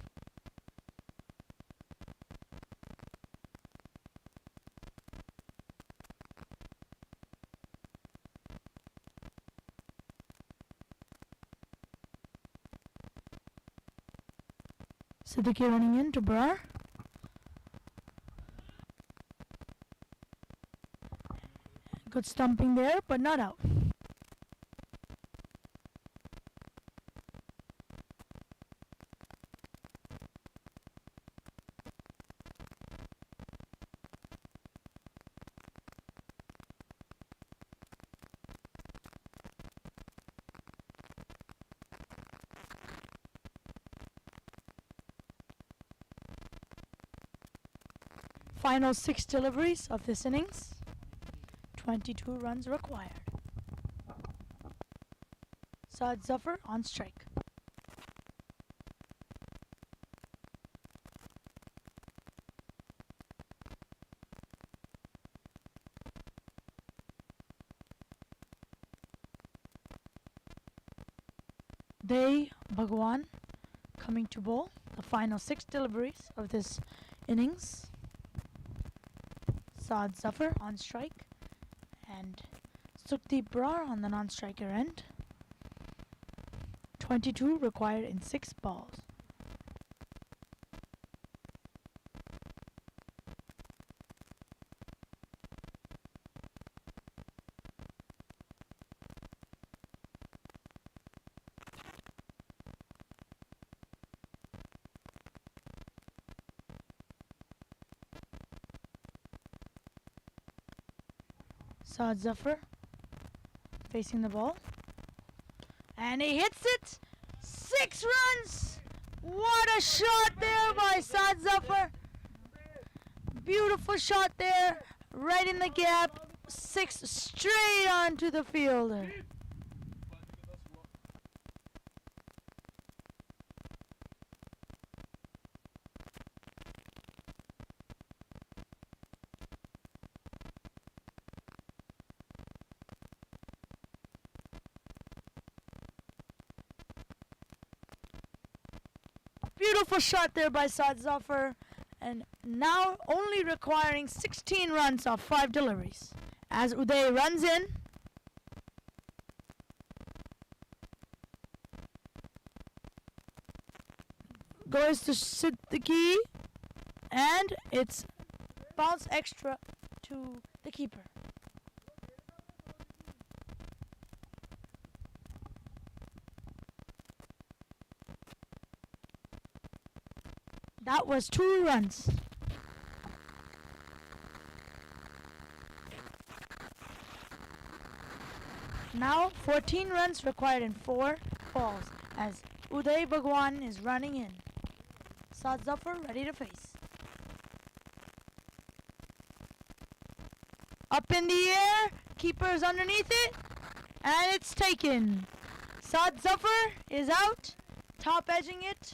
Siddiqui running in to Brar. Good stumping there, but not out. Final 6 deliveries of this innings. 22 runs required. Saad Zafar on strike. They, Bhagwan, coming to bowl. The final 6 deliveries of this innings. Saad Zafar on strike and Sukhdeep Brar on the non-striker end. 22 required in 6 balls. Saad Zafar facing the ball, and he hits it. 6 runs. What a shot there by Saad Zafar. Beautiful shot there, right in the gap. 6 straight onto the fielder. Beautiful shot there by Saad Zafar. And now only requiring 16 runs off 5 deliveries. As Uday runs in. Goes to Siddiqui. And it's bounce extra to the keeper. That was 2 runs. Now 14 runs required in 4 balls as Uday Bhagwan is running in. Saad Zafar ready to face. Up in the air, keeper is underneath it, and it's taken. Saad Zafar is out, top edging it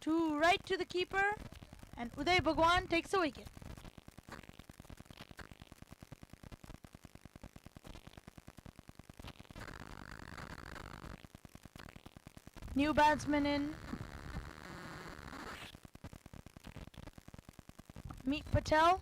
to right to the keeper, and Uday Bhagwan takes the wicket. New batsman in. Meet Patel.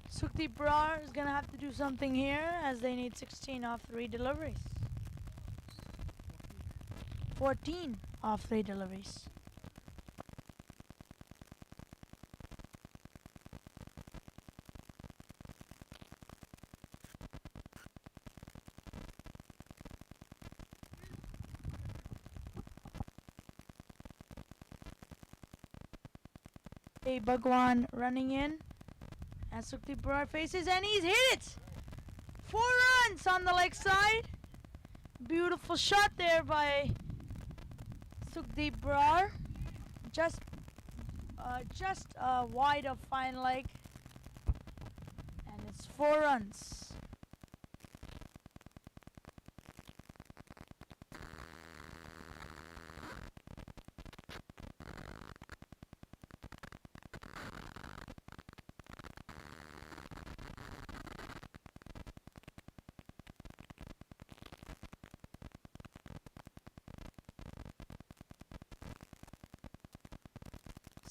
Sukhdeep Brar is going to have to do something here as they need 16 off 3 deliveries. 14 off 3 deliveries. Bhagwan running in as Sukhdeep Brar faces, and he's hit it! 4 runs on the leg side. Beautiful shot there by Sukhdeep Brar. Just wide of fine leg, and it's 4 runs.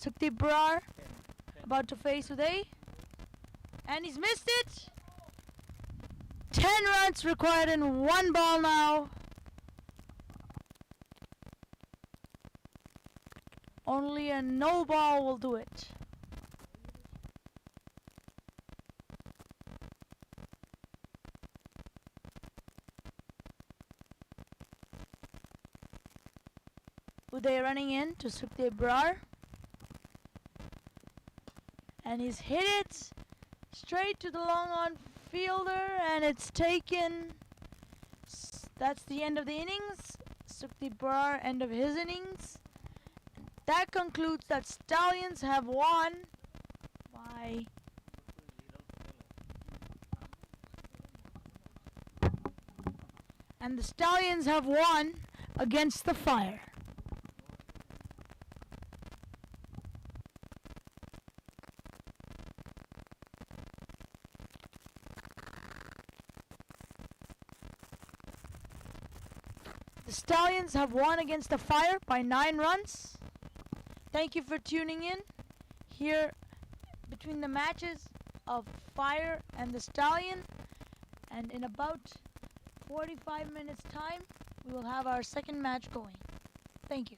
Sukhdeep Brar about to face Uday, and he's missed it. 10 runs required in 1 ball now. Only a no ball will do it. Uday running in to Sukhdeep Brar. And he's hit it straight to the long on fielder, and it's taken. That's the end of the innings. Sukhdeep Brar, end of his innings. That concludes that Stallions have won by and the Stallions have won against the Fire. The Stallions have won against the Fire by 9 runs. Thank you for tuning in here between the matches of Fire and the Stallion. And in about 45 minutes time, we will have our second match going. Thank you.